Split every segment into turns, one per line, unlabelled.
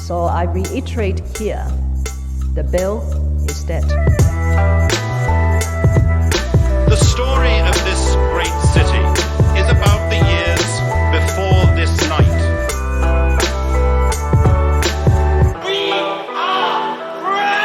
So I reiterate here, the bill is dead.
The story of this great city is about the years before this night. We are free!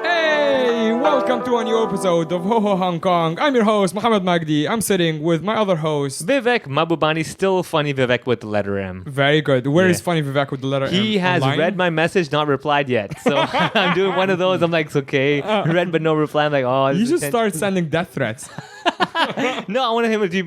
Hey, welcome to a new episode of Ho Ho Hong Kong. I'm your host, Mohammed Magdi. I'm sitting with my other host,
Vivek Mabubani, still funny Vivek with the letter M.
Very good. Where is
Yeah.
Funny Vivek with the letter M?
He has
online?
read my message, not replied yet. So I'm doing one of those. I'm like, it's okay. Read but no reply. I'm like, oh.
You
this
should
is
start sending death threats.
No, I want him to keep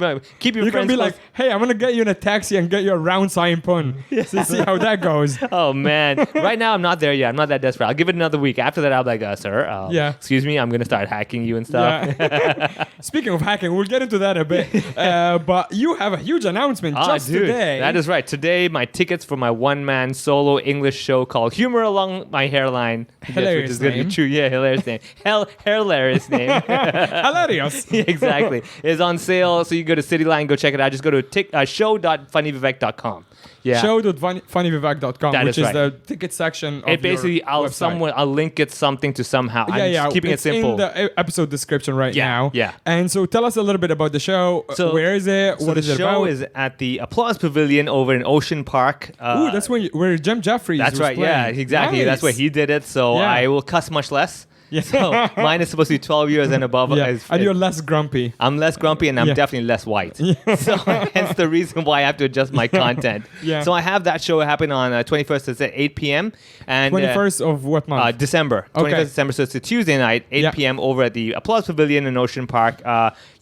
your
You can
friends
be
close.
like, hey, I'm going to get you in a taxi and get you a round sign pun. So see how that goes.
Oh, man. Right now, I'm not there yet. I'm not that desperate. I'll give it another week. After that, I'll be like, sir,
Yeah.
excuse me, I'm going to start hacking you and stuff.
Yeah. Speaking of hacking, we'll get into that a bit. But you have a huge announcement just
dude,
today.
That is right. Today, my tickets for my one-man solo English show called Humor Along My Hairline.
Hilarious
Which is gonna
name.
be true. Yeah, hilarious name. Hilarious name.
hilarious.
Yeah, exactly. Is on sale. So you go to Cityline, go check it out. Just go to show.funnyvivek.com. Yeah.
Show.funnyvivek.com,
That
which
is
is
right.
the ticket section of
It basically,
your website.
I'll link it something to somehow. I'm just keeping
it's
it simple.
in the episode description right
Yeah,
now.
yeah.
And so tell us a little bit about the show.
So-
Where is it?
So
What
the
is it
show
about?
is at the Applause Pavilion over in Ocean Park.
Ooh, that's where Jim Jeffries
That's
was
right. Yeah,
playing.
exactly.
Nice.
That's where he did it. So
Yeah.
I will cuss much less.
Yeah.
So mine is supposed to be 12 years and above.
Yeah. And you're less grumpy.
I'm less grumpy and I'm
Yeah.
definitely less white. So hence the reason why I have to adjust my content.
Yeah.
So I have that show happen on 21st. It's at 8 p.m. and
21st of what month?
December. 21st
Okay.
December. So it's a Tuesday night, 8
Yeah.
p.m. over at the Applause Pavilion in Ocean Park.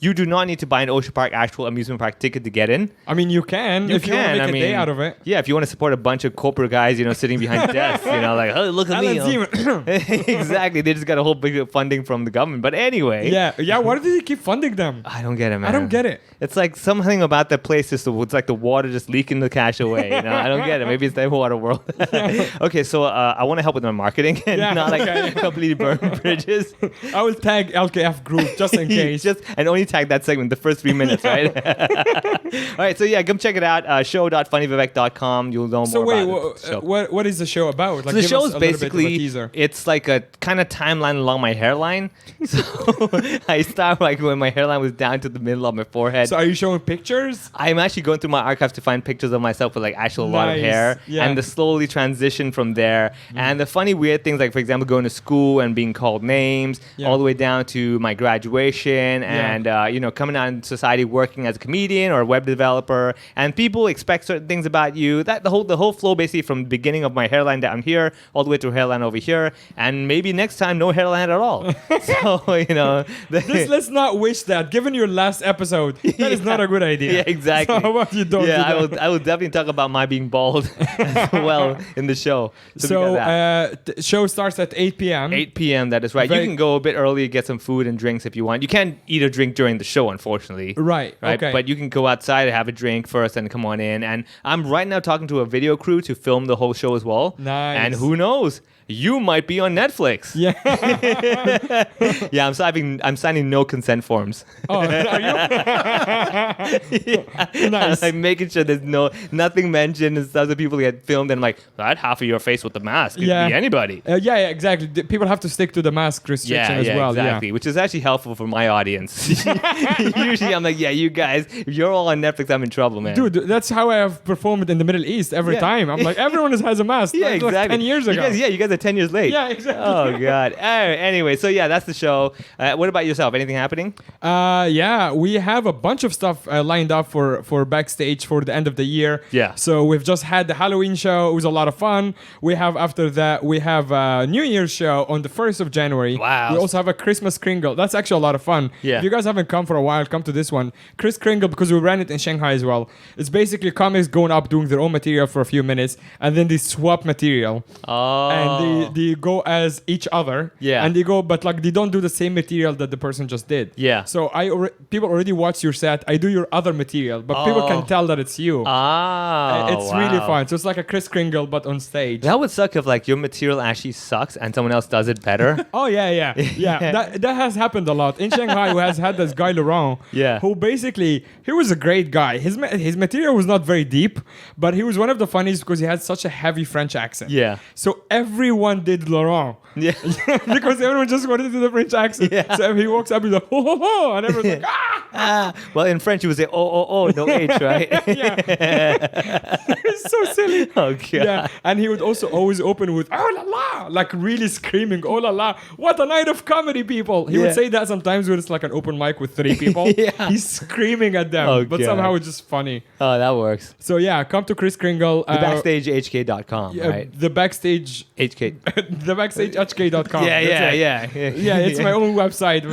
You do not need to buy an Ocean Park actual amusement park ticket to get in.
I mean, you can if you want to make a day out of it.
Yeah, if you want to support a bunch of corporate guys, sitting behind desks, like, oh, look at me.
Alan Zeman.
Exactly. They just got a whole big funding from the government. But anyway.
Yeah. Why do they keep funding them?
I don't get it, man.
I don't get it.
It's like something about that place is it's like the water just leaking the cash away. I don't get it. Maybe it's the water world. Okay, so I want to help with my marketing and
Yeah,
not like
okay.
completely burn bridges.
I will tag LKF group just in case.
And only tag that segment, the first 3 minutes, right? All right, so yeah, come check it out. Show.funnyvivek.com. You'll know more
So wait,
about the show.
what is the show about? Like,
So the
give
show
us
is
a little bit of a
basically,
teaser.
it's like a kind of timeline along my hairline. So I start like when my hairline was down to the middle of my forehead.
So are you showing pictures?
I'm actually going through my archives to find pictures of myself with like actual lot of
Nice.
hair
Yeah.
and the slowly transition from there. And the funny weird things like, for example, going to school and being called names
Yeah.
all the way down to my graduation
Yeah.
and, coming out in society working as a comedian or a web developer. And people expect certain things about you. That the whole flow basically from the beginning of my hairline down here all the way to hairline over here. And maybe next time, no hairline at all. So,
Let's not wish that. Given your last episode, that is not a good idea.
Yeah, exactly.
So how about you don't
yeah,
do that?
I will definitely talk about my being bald as well in the show.
So
we got that.
show starts at 8 p.m.
8 p.m. That is right.
Very-
You can go a bit early, get some food and drinks if you want. You can't eat or drink during the show, unfortunately.
Right.
Right.
Okay.
But you can go outside and have a drink first and come on in. And I'm right now talking to a video crew to film the whole show as well.
Nice.
And who knows? You might be on Netflix.
Yeah.
Yeah, I'm signing no consent forms.
Oh, are you?
Yeah.
Nice.
I'm like making sure there's nothing mentioned and stuff that people get filmed and like that half of your face with the mask. It could
Yeah.
be anybody.
Yeah, exactly. People have to stick to the mask restriction as well.
exactly. Which is actually helpful for my audience. Usually I'm like, yeah, you guys, if you're all on Netflix, I'm in trouble, man.
Dude, that's how I have performed in the Middle East every
Yeah.
time. I'm like, everyone has a mask.
Yeah,
That's
exactly.
like 10 years ago.
You guys are 10 years late.
Yeah, exactly.
Oh, God. Anyway, so yeah, that's the show. What about yourself? Anything happening?
Yeah, we have a bunch of stuff lined up for backstage for the end of the year.
Yeah.
So we've just had the Halloween show. It was a lot of fun. We have after that we have a New Year's show on the 1st of January.
Wow.
We also have a Christmas Kringle. That's actually a lot of fun.
Yeah.
If you guys haven't come for a while, come to this one. Chris Kringle, because we ran it in Shanghai as well. It's basically comics going up doing their own material for a few minutes and then they swap material.
Oh.
And they go as each other.
Yeah.
And they go, but like they don't do the same material that the person just did.
Yeah.
So people already watch your set. I do your other material, but people can tell that it's you. It's really fun. So it's like a Kris Kringle, but on stage.
That would suck if like your material actually sucks and someone else does it better.
Oh yeah. That has happened a lot in Shanghai. Who has had this guy Laurent, who basically he was a great guy. His material was not very deep, but he was one of the funniest because he had such a heavy French accent.
Yeah.
So everyone did Laurent.
Yeah.
Because everyone just wanted to do the French accent. Yeah. So if he walks up, he's like, ho ho ho, and everyone's like, ah.
Well, in French, you would say, oh, no H, right?
It's so silly.
Oh, God.
Yeah. And he would also always open with, oh la la, like really screaming, oh la la, what a night of comedy, people. He would say that sometimes when it's like an open mic with 3 people. He's screaming at them, but somehow it's just funny.
Oh, that works.
So yeah, come to Kris Kringle.
TheBackstageHK.com, right?
The Backstage...
HK.
TheBackstageHK.com.
Yeah.
It's my own website.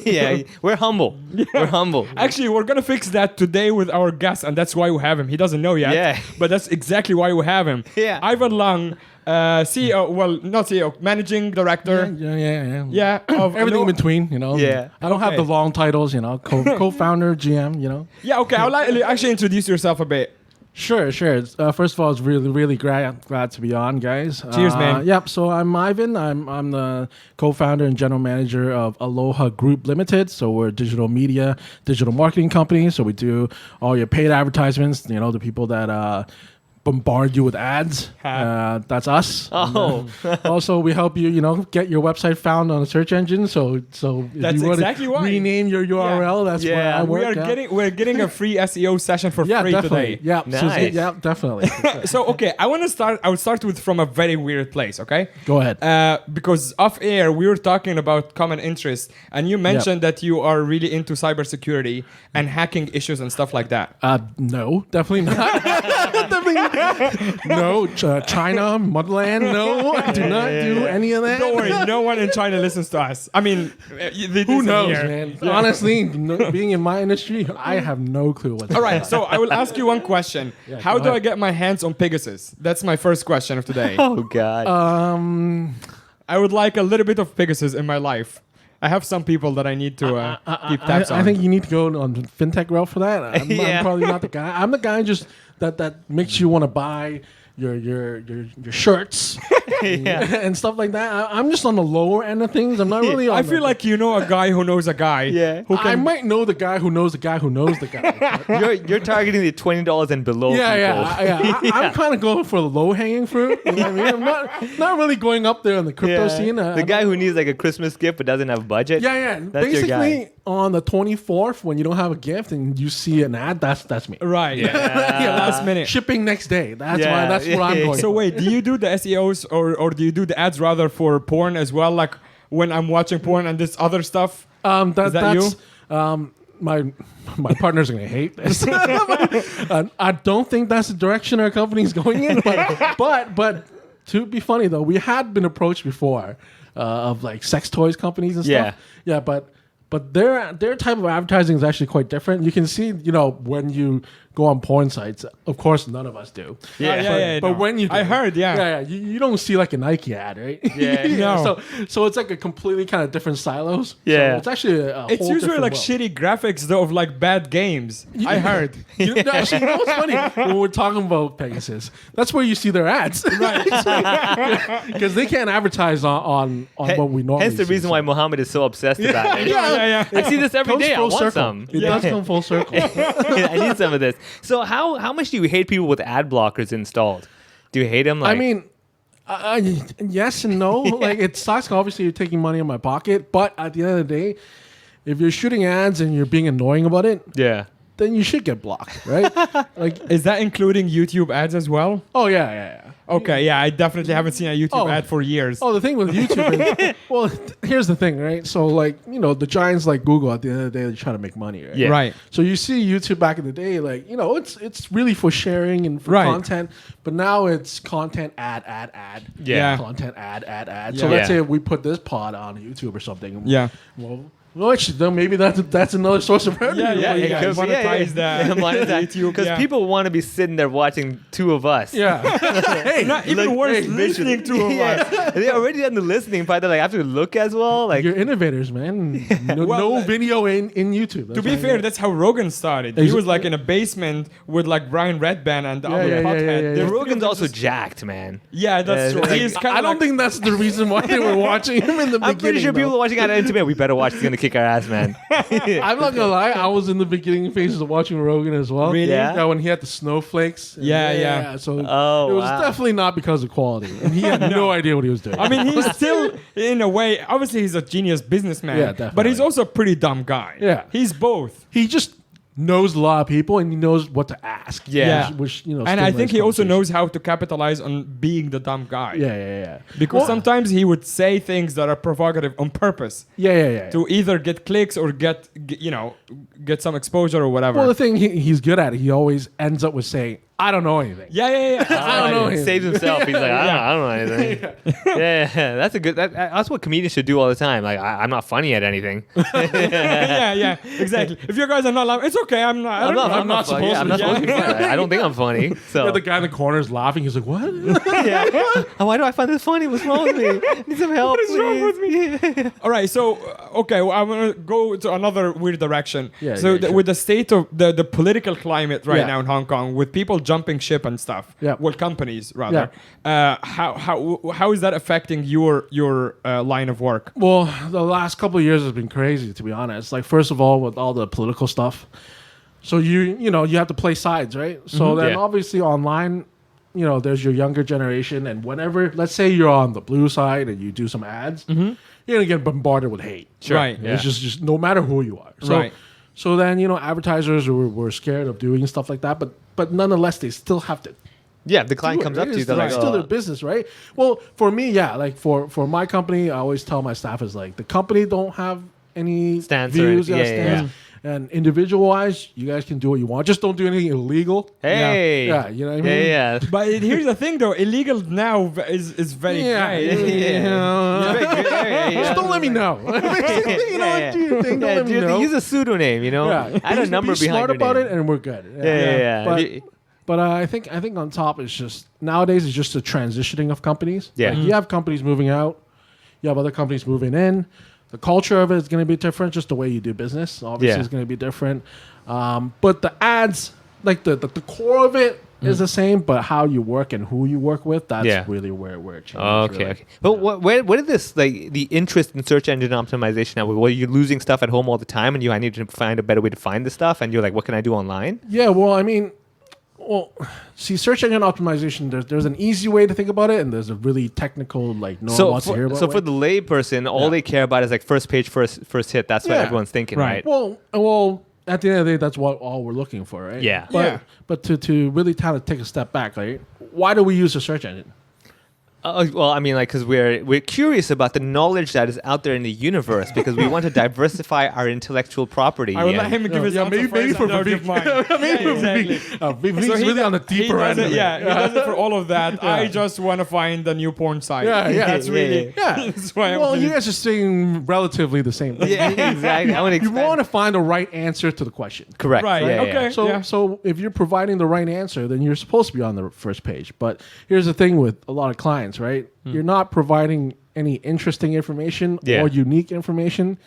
Yeah. We're humble. We're humble.
Actually, we're gonna fix that today with our guest, and that's why we have him. He doesn't know yet.
Yeah.
But that's exactly why we have him.
Yeah.
Ivan Leung, CEO. Well, not CEO. Managing director.
Yeah.
Of
Everything in between, you know.
Yeah.
I don't have the long titles, you know. Co-founder, GM, you know.
Yeah. Okay. I'll actually introduce yourself a bit.
Sure. First of all, it's really glad to be on, guys.
Cheers, man.
Yep. So I'm Ivan. I'm the co-founder and general manager of Aloha Group Limited. So we're a digital media, digital marketing company. So we do all your paid advertisements. You know, the people that bombard you with ads. That's us.
Oh.
Also, we help you, get your website found on a search engine. So if
that's
you want
exactly
to
why.
rename your URL, that's where I work.
We're getting a free SEO session for free
definitely.
today.
Yeah,
Nice.
definitely.
So okay, I would start with from a very weird place. Okay.
Go ahead.
Because off air we were talking about common interests, and you mentioned that you are really into cybersecurity and hacking issues and stuff like that.
No, definitely not. Definitely not. No, China, motherland. No, I do not do any of that.
Don't worry, no one in China listens to us. I mean,
who knows, man? Honestly, being in my industry, I have no clue what's
All right, so I will ask you one question. How do I get my hands on Pegasus? That's my first question of today.
Oh, God.
I would like a little bit of Pegasus in my life. I have some people that I need to keep tabs on.
I think you need to go on the fintech route for that. I'm probably not the guy. I'm the guy just that makes you want to buy your shirts and stuff like that. I'm just on the lower end of things. I'm not really on
I feel like you know a guy who knows a guy.
Yeah.
I might know the guy who knows the guy who knows the guy.
You're targeting the $20 and below people.
I'm kind of going for the low hanging fruit. You know what I mean? I'm not really going up there on the crypto scene.
The guy who needs like a Christmas gift but doesn't have a budget.
Yeah.
That's your guy.
Basically, on the 24th, when you don't have a gift and you see an ad, that's me.
Right. Yeah. Last minute.
Shipping next day. That's what I'm going.
So wait, do you do the SEOs or do you do the ads rather for porn as well? Like when I'm watching porn and this other stuff? Is that you?
My partner's gonna hate this. I don't think that's the direction our company's going in. But to be funny though, we had been approached before of like sex toys companies and stuff. Yeah, but their type of advertising is actually quite different. You can see, when you go on porn sites, of course, none of us do. But when you do,
I heard,
you don't see like a Nike ad, right?
Yeah, no.
So it's like a completely kind of different silos.
Yeah.
So it's actually
it's
whole
usually like
world.
shitty graphics though of like bad games. I heard.
Actually, what's funny when we're talking about Pegasus? That's where you see their ads, right? Because they can't advertise on what we normally.
Hence the reason why Mohammed is so obsessed about it.
Yeah.
I see this every day. I want
circle.
some.
It does come full circle.
I need some of this. So how much do you hate people with ad blockers installed? Do you hate them?
I mean, yes and no. Like it sucks. Obviously, you're taking money in my pocket, but at the end of the day, if you're shooting ads and you're being annoying about it, then you should get blocked, right? Like,
is that including YouTube ads as well?
Oh yeah.
Okay, yeah, I definitely haven't seen a YouTube ad for years.
Oh, the thing with YouTube is, well, here's the thing, right? So, like, the giants like Google, at the end of the day, they're trying to make money, right?
Yeah.
Right.
So you see YouTube back in the day, like, it's really for sharing and for content, but now it's content ad.
Yeah.
Content ad. So let's say we put this pod on YouTube or something.
Yeah.
Well, Which then maybe that's another source of revenue.
Yeah,
for you
yeah,
guys.
monetize that.
Monetize because people want to be sitting there watching two of us.
Yeah. Hey,
Not even worse listening to us.
Yeah. They already done the listening part. They like have to look as well. Like
you're innovators, man. No video in YouTube.
To be fair, that's how Rogan started. He was like in a basement with like Brian Redband and the other pothead.
yeah.
Rogan's also jacked, man.
Yeah, that's true. He's
I don't think that's the reason why they were watching him in the beginning.
I'm pretty sure people are watching out intimate. We better watch. He's gonna kick our ass, man.
I'm not gonna lie, I was in the beginning phases of watching Rogan as well.
Really?
Yeah, when he had the snowflakes.
Yeah.
So
Oh,
it was
wow.
definitely not because of quality, and he had no idea what he was doing.
I mean, he's still, in a way, obviously he's a genius businessman.
Yeah, definitely.
But he's also a pretty dumb guy.
Yeah.
He's both.
He just knows a lot of people, and he knows what to ask.
Yeah.
which
And I think he also
stimulates
knows how to capitalize on being the dumb guy.
conversation. Yeah.
Because sometimes he would say things that are provocative on purpose
Yeah.
to either get clicks or get some exposure or whatever.
Well, the thing he's good at, he always ends up with saying, "I don't know anything."
yeah.
I don't know
He
anything.
saves himself. He's like, I don't know anything. yeah, that's a good. That's what comedians should do all the time. Like, I'm not funny at anything.
yeah, exactly. If you guys are not laughing, it's okay. I'm not.
I'm not
supposed
I'm not
to.
supposed to be funny. I don't think I'm funny. So
Yeah, the guy in the corner is laughing. He's like, "What?"
why do I find this funny? What's wrong with me? Need some help,
What is wrong with
me?
All right, so okay, well, I'm gonna go to another weird direction.
Yeah,
so
yeah, sure.
with the state of the political climate right
Yeah.
now in Hong Kong, with people jumping ship and stuff,
Yeah.
well, companies rather, how is that affecting your line of work?
Well, the last couple of years has been crazy, to be honest. Like, first of all, with all the political stuff, so you have to play sides, right? So then
Yeah.
obviously online, there's your younger generation, and whenever, let's say you're on the blue side and you do some ads, you're gonna get bombarded with hate.
Right.
It's just no matter who you are. So,
Right.
So then advertisers were scared of doing stuff like that, but nonetheless they still have to.
Yeah, if the client comes up to you, they're like,
It's still
oh.
their business, right? Well, for me, yeah, like for my company, I always tell my staff is like the company don't have any
Stance or
views,
anything. Yeah,
stance. And individual wise, you guys can do what you want. Just don't do anything illegal.
Hey.
Yeah, you know what I mean?
Yeah.
But here's the thing, though, illegal now is very
Yeah,
gray.
Just don't let me know. Do your thing. Don't let me know.
Use a pseudonym,
Yeah.
Add a
Be
number behind
smart
your
about
name.
it, and we're good.
Yeah.
But I think on top it's just nowadays it's just the transitioning of companies.
Yeah.
Like, you have companies moving out, you have other companies moving in. The culture of it is going to be different. Just the way you do business, obviously, is going to be different. But the ads, like the core of it, is the same. But how you work and who you work with, that's really where it changes.
Okay,
really.
okay. But where did this, like, the interest in search engine optimization, were you losing stuff at home all the time and I need to find a better way to find the stuff and you're like, what can I do online?
Yeah, well, I mean, see, search engine optimization, there's an easy way to think about it, and there's a really technical, like, no one wants to hear about
So
way.
for the lay person, all they care about is like first page, first hit. That's what
Yeah.
everyone's thinking,
Right.
right?
Well, at the end of the day, that's what all we're looking for, right?
Yeah.
But to really kind of take a step back, right? Why do we use a search engine?
Well, I mean, like, because we're curious about the knowledge that is out there in the universe because we want to diversify our intellectual property.
I would
and-
let him give his answer
maybe
first,
for
and I'll give
Vivek.
mine.
Maybe for
exactly.
Vivek's
So
really on the
he
deeper
does
end.
it,
of it.
yeah, he does it for all of that. I just want to find a new porn site.
Yeah, yeah.
That's really.
Yeah.
That's why I'm
Well,
doing
you
it.
guys are saying relatively the same thing.
Yeah, exactly. I want to
You want to find the right answer to the question.
correct.
Right,
Yeah, yeah.
okay.
So,
Yeah.
so if you're providing the right answer, then you're supposed to be on the first page. But here's the thing with a lot of clients, right? You're not providing any interesting information
Yeah.
or unique information.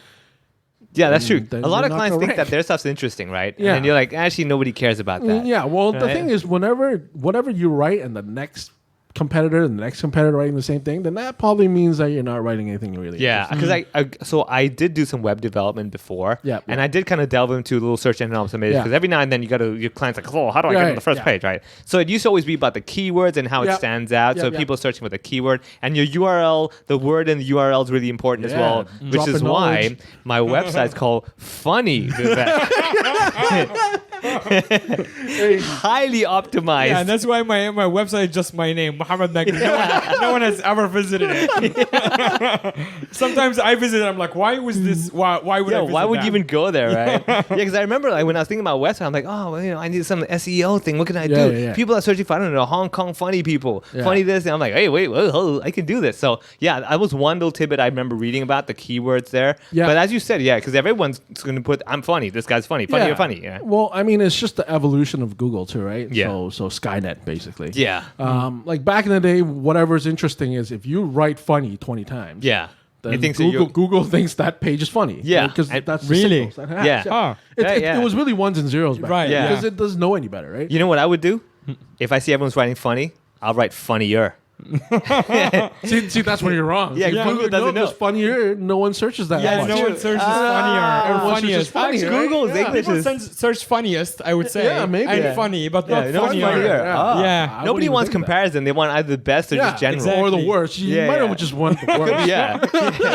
Yeah, that's true.
then
A lot
you're
of
not
clients think
correct.
that their stuff's interesting, right?
Yeah.
And then you're like, actually, nobody cares about that.
Yeah. Well, the
Right.
thing is, whatever you write and the next competitor and the next competitor writing the same thing, then that probably means that you're not writing anything really.
Yeah,
interesting.
because I did do some web development before,
Yeah,
and
yeah.
I did kind of delve into a little search engine optimization
Yeah.
because every now and then your client's like, oh, how do I get
Yeah,
on the first
yeah.
page, right? So it used to always be about the keywords and how it
Yep.
stands out.
Yep,
So
yep.
people searching for the keyword and your URL, the word in the URL is really important as
Yeah,
well, which
dropping
is why
knowledge.
my website's called Funny Vivek. Highly optimized.
Yeah, and that's why my website is just my name, Muhammad Nagri. No one has ever visited it. Sometimes I visit it, I'm like, why was this? Why would I visit
why would
that?
you even go there, right? Yeah, because I remember like when I was thinking about website, I'm like, oh, well, I need some SEO thing. What can I do?
Yeah.
People are searching for, I don't know, Hong Kong funny people, funny this, and I'm like, hey, wait, whoa, I can do this. So yeah, that was one little tidbit I remember reading about the keywords there.
Yeah.
But as you said, because everyone's going to put, I'm funny. This guy's funny. Funny or funny. Yeah.
Well, I mean, it's just the evolution of Google too, right?
Yeah.
So Skynet basically.
Yeah.
Like back in the day, whatever's interesting is if you write funny 20 times.
Yeah.
Then
It thinks that
Google thinks that page is funny.
Yeah.
Because
And
that's
really?
the signals that happens.
Yeah.
Huh.
It was really ones and zeros back
Right,
then.
yeah.
Because it doesn't know any better, right?
You know what I would do? If I see everyone's writing funny, I'll write funnier.
See, that's where you're wrong.
Yeah,
See,
Google doesn't know.
It's funnier. No one searches that
Yeah,
much.
no one searches funnier or
Everyone searches
funniest.
funny,
Actually,
right?
Google's
Yeah.
English
People
is...
search funniest, I would say.
Yeah, maybe.
And
Yeah.
funny, but
Yeah,
not
no one's
funnier.
funnier. Ah.
Yeah.
I
Nobody
wouldn't even
wants
think that.
comparison. They want either the best or
Yeah,
just general.
exactly.
or the worst. You
Yeah,
might
yeah.
have just want the worst.
Yeah.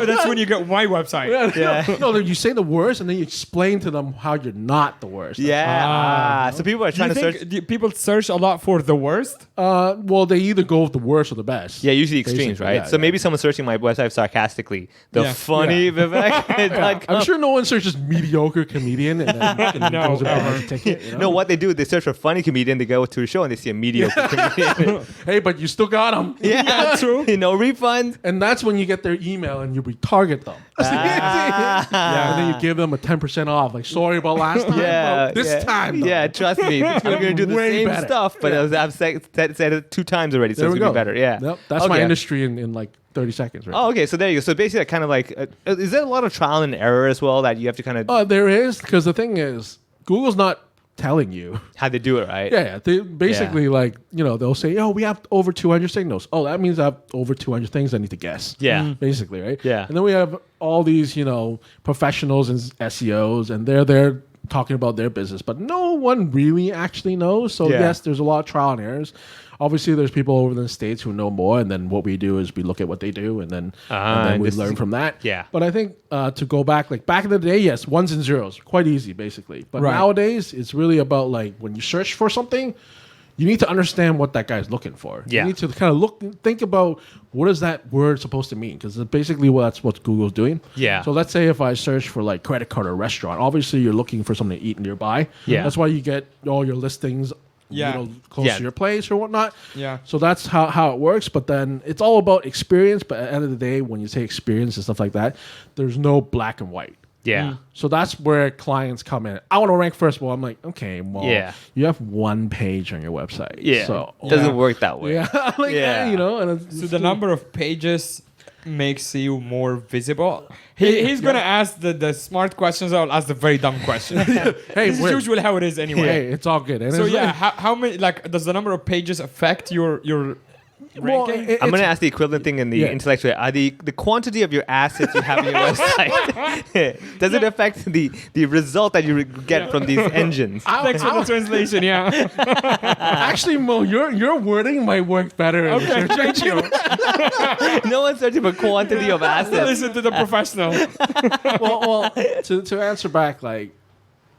That's when you get my website.
No, you say the worst and then you explain to them how you're not the worst.
Yeah. So people are
Do you
trying to
think
search.
people search a lot for the worst?
Well, they either go with the worst or the best.
Yeah, usually extremes,
Basically,
right?
yeah,
so maybe someone's searching my website sarcastically. The
Yeah.
funny Vivek.
I'm sure no one searches mediocre comedian and then
No,
goes about
ever.
the ticket. You know?
No, what they do, they search for funny comedian. They go to a show and they see a mediocre comedian.
Hey, but you still got them.
Yeah,
true.
No refund.
And that's when you get their email and you retarget them. And then you give them a 10% off. Like, sorry about last time.
Yeah,
but this
yeah.
time, though.
Yeah, trust me, we're gonna do the
Way
same
better.
stuff, but I've said it 2 times already, so
There
it's
we
gonna
go.
be better. Yeah,
Yep. That's my
Okay.
industry in like 30 seconds, right?
Oh, okay. So there you go. So basically, kind of like, is there a lot of trial and error as well that you have to kind of
There is, because the thing is, Google's not telling you.
how to do it, right?
Yeah. They basically, like, they'll say, oh, we have over 200 signals. Oh, that means I have over 200 things I need to guess.
Yeah.
Basically, right?
Yeah.
And then we have all these, professionals and SEOs, and they're there talking about their business, but no one really actually knows. So,
Yeah.
yes, there's a lot of trial and errors. Obviously, there's people over in the States who know more, and then what we do is we look at what they do, and then
and
we
this
learn
is-
from that.
Yeah.
But I think to go back, like back in the day, yes, ones and zeros, quite easy, basically. But
Right.
nowadays, it's really about like when you search for something, you need to understand what that guy's looking for.
Yeah.
You need to kind of think about what is that word supposed to mean, because basically that's what Google's doing.
Yeah.
So let's say if I search for like credit card or restaurant, obviously you're looking for something to eat nearby.
Yeah.
That's why you get all your listings.
Yeah.
Close
Yeah.
to your place or whatnot.
Yeah.
So that's how it works. But then it's all about experience. But at the end of the day, when you say experience and stuff like that, there's no black and white.
Yeah.
So that's where clients come in. I want to rank first. Well, I'm like, okay, well,
Yeah.
you have one page on your website.
Yeah.
So
Doesn't
Yeah.
work that way.
yeah, like,
Yeah.
and it's,
So the number of pages makes you more visible. He's gonna ask the smart questions. I'll ask the very dumb questions.
hey,
This is
wait,
usually how it is anyway.
hey, it's all good. And
So
it's
yeah,
like-
how many does the number of pages affect your
well,
ranking?
I'm going to ask the equivalent thing in the
Yeah.
intellectual. Are the quantity of your assets you have on your website, does it affect the result that you get from these engines?
Thanks for the translation. Yeah.
actually, Mo, your wording might work better. in the
Okay,
search
thank you.
No one's searching for quantity of assets.
Listen to the professional.
well, to answer back, like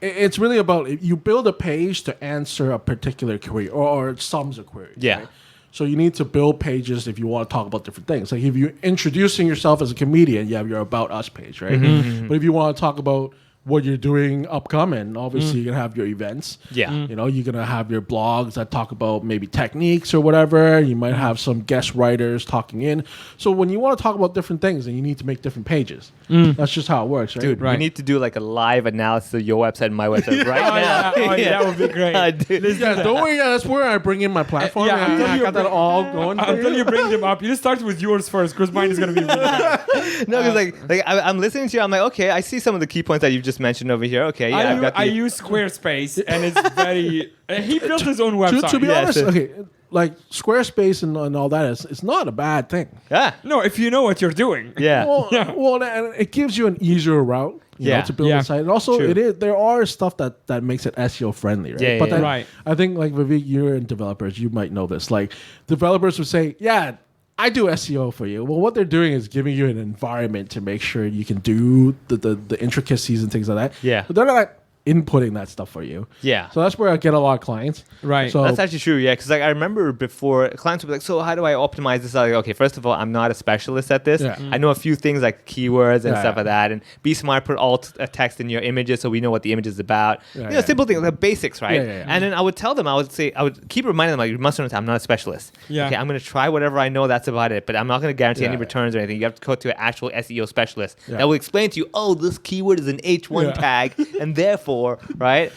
it's really about if you build a page to answer a particular query or it sums a query.
Yeah.
right? So you need to build pages if you want to talk about different things. Like if you're introducing yourself as a comedian, you have your About Us page, right? But if you want to talk about what you're doing upcoming, obviously you're gonna have your events.
Yeah.
You're gonna have your blogs that talk about maybe techniques or whatever. You might have some guest writers talking in. So when you want to talk about different things, then you need to make different pages. That's just how it works, right?
Dude, we need to do like a live analysis of your website and my website right now.
That would be great.
Dude.
Yeah, don't worry. Yeah, that's where I bring in my platform.
Yeah, until
I
you
got that
bring-
all going. for
Until
you.
you bring them up, you just start with yours first because mine is gonna be. Really good.
No, because I'm listening to you. I'm like, okay, I see some of the key points that you've just mentioned over here. Okay, yeah, I've got
I
the,
use Squarespace and it's very. He built his own website.
To be
Yeah,
honest,
so-
okay, like Squarespace and all that it's not a bad thing.
yeah,
No, if you know what you're doing.
yeah.
Well, and it gives you an easier route. You
Yeah.
know, to build
Yeah.
a site, and also
True.
there are stuff that makes it SEO friendly, right?
Yeah,
but
yeah,
then
Right.
I think like Vivek, you're in developers, you might know this. Like developers would say, yeah, I do SEO for you. Well, what they're doing is giving you an environment to make sure you can do the intricacies and things like that.
Yeah.
But they're not like, inputting that stuff for you.
Yeah.
So that's where I get a lot of clients.
Right.
So
That's actually true, yeah. Because like I remember before, clients would be like, "So how do I optimize this?" I'm like, okay, first of all, I'm not a specialist at this.
Yeah.
I know a few things like keywords and
Yeah,
stuff
yeah.
like that. And be smart, put alt text in your images so we know what the image is about.
Yeah.
Simple things, the basics, right?
Yeah.
And then I would tell them, I would keep reminding them, like, you must understand, I'm not a specialist.
Yeah.
Okay, I'm going to try whatever I know. That's about it. But I'm not going to guarantee any
Yeah.
returns or anything. You have to go to an actual SEO specialist
Yeah.
that will explain to you, oh, this keyword is an H1
Yeah.
tag, and therefore, right?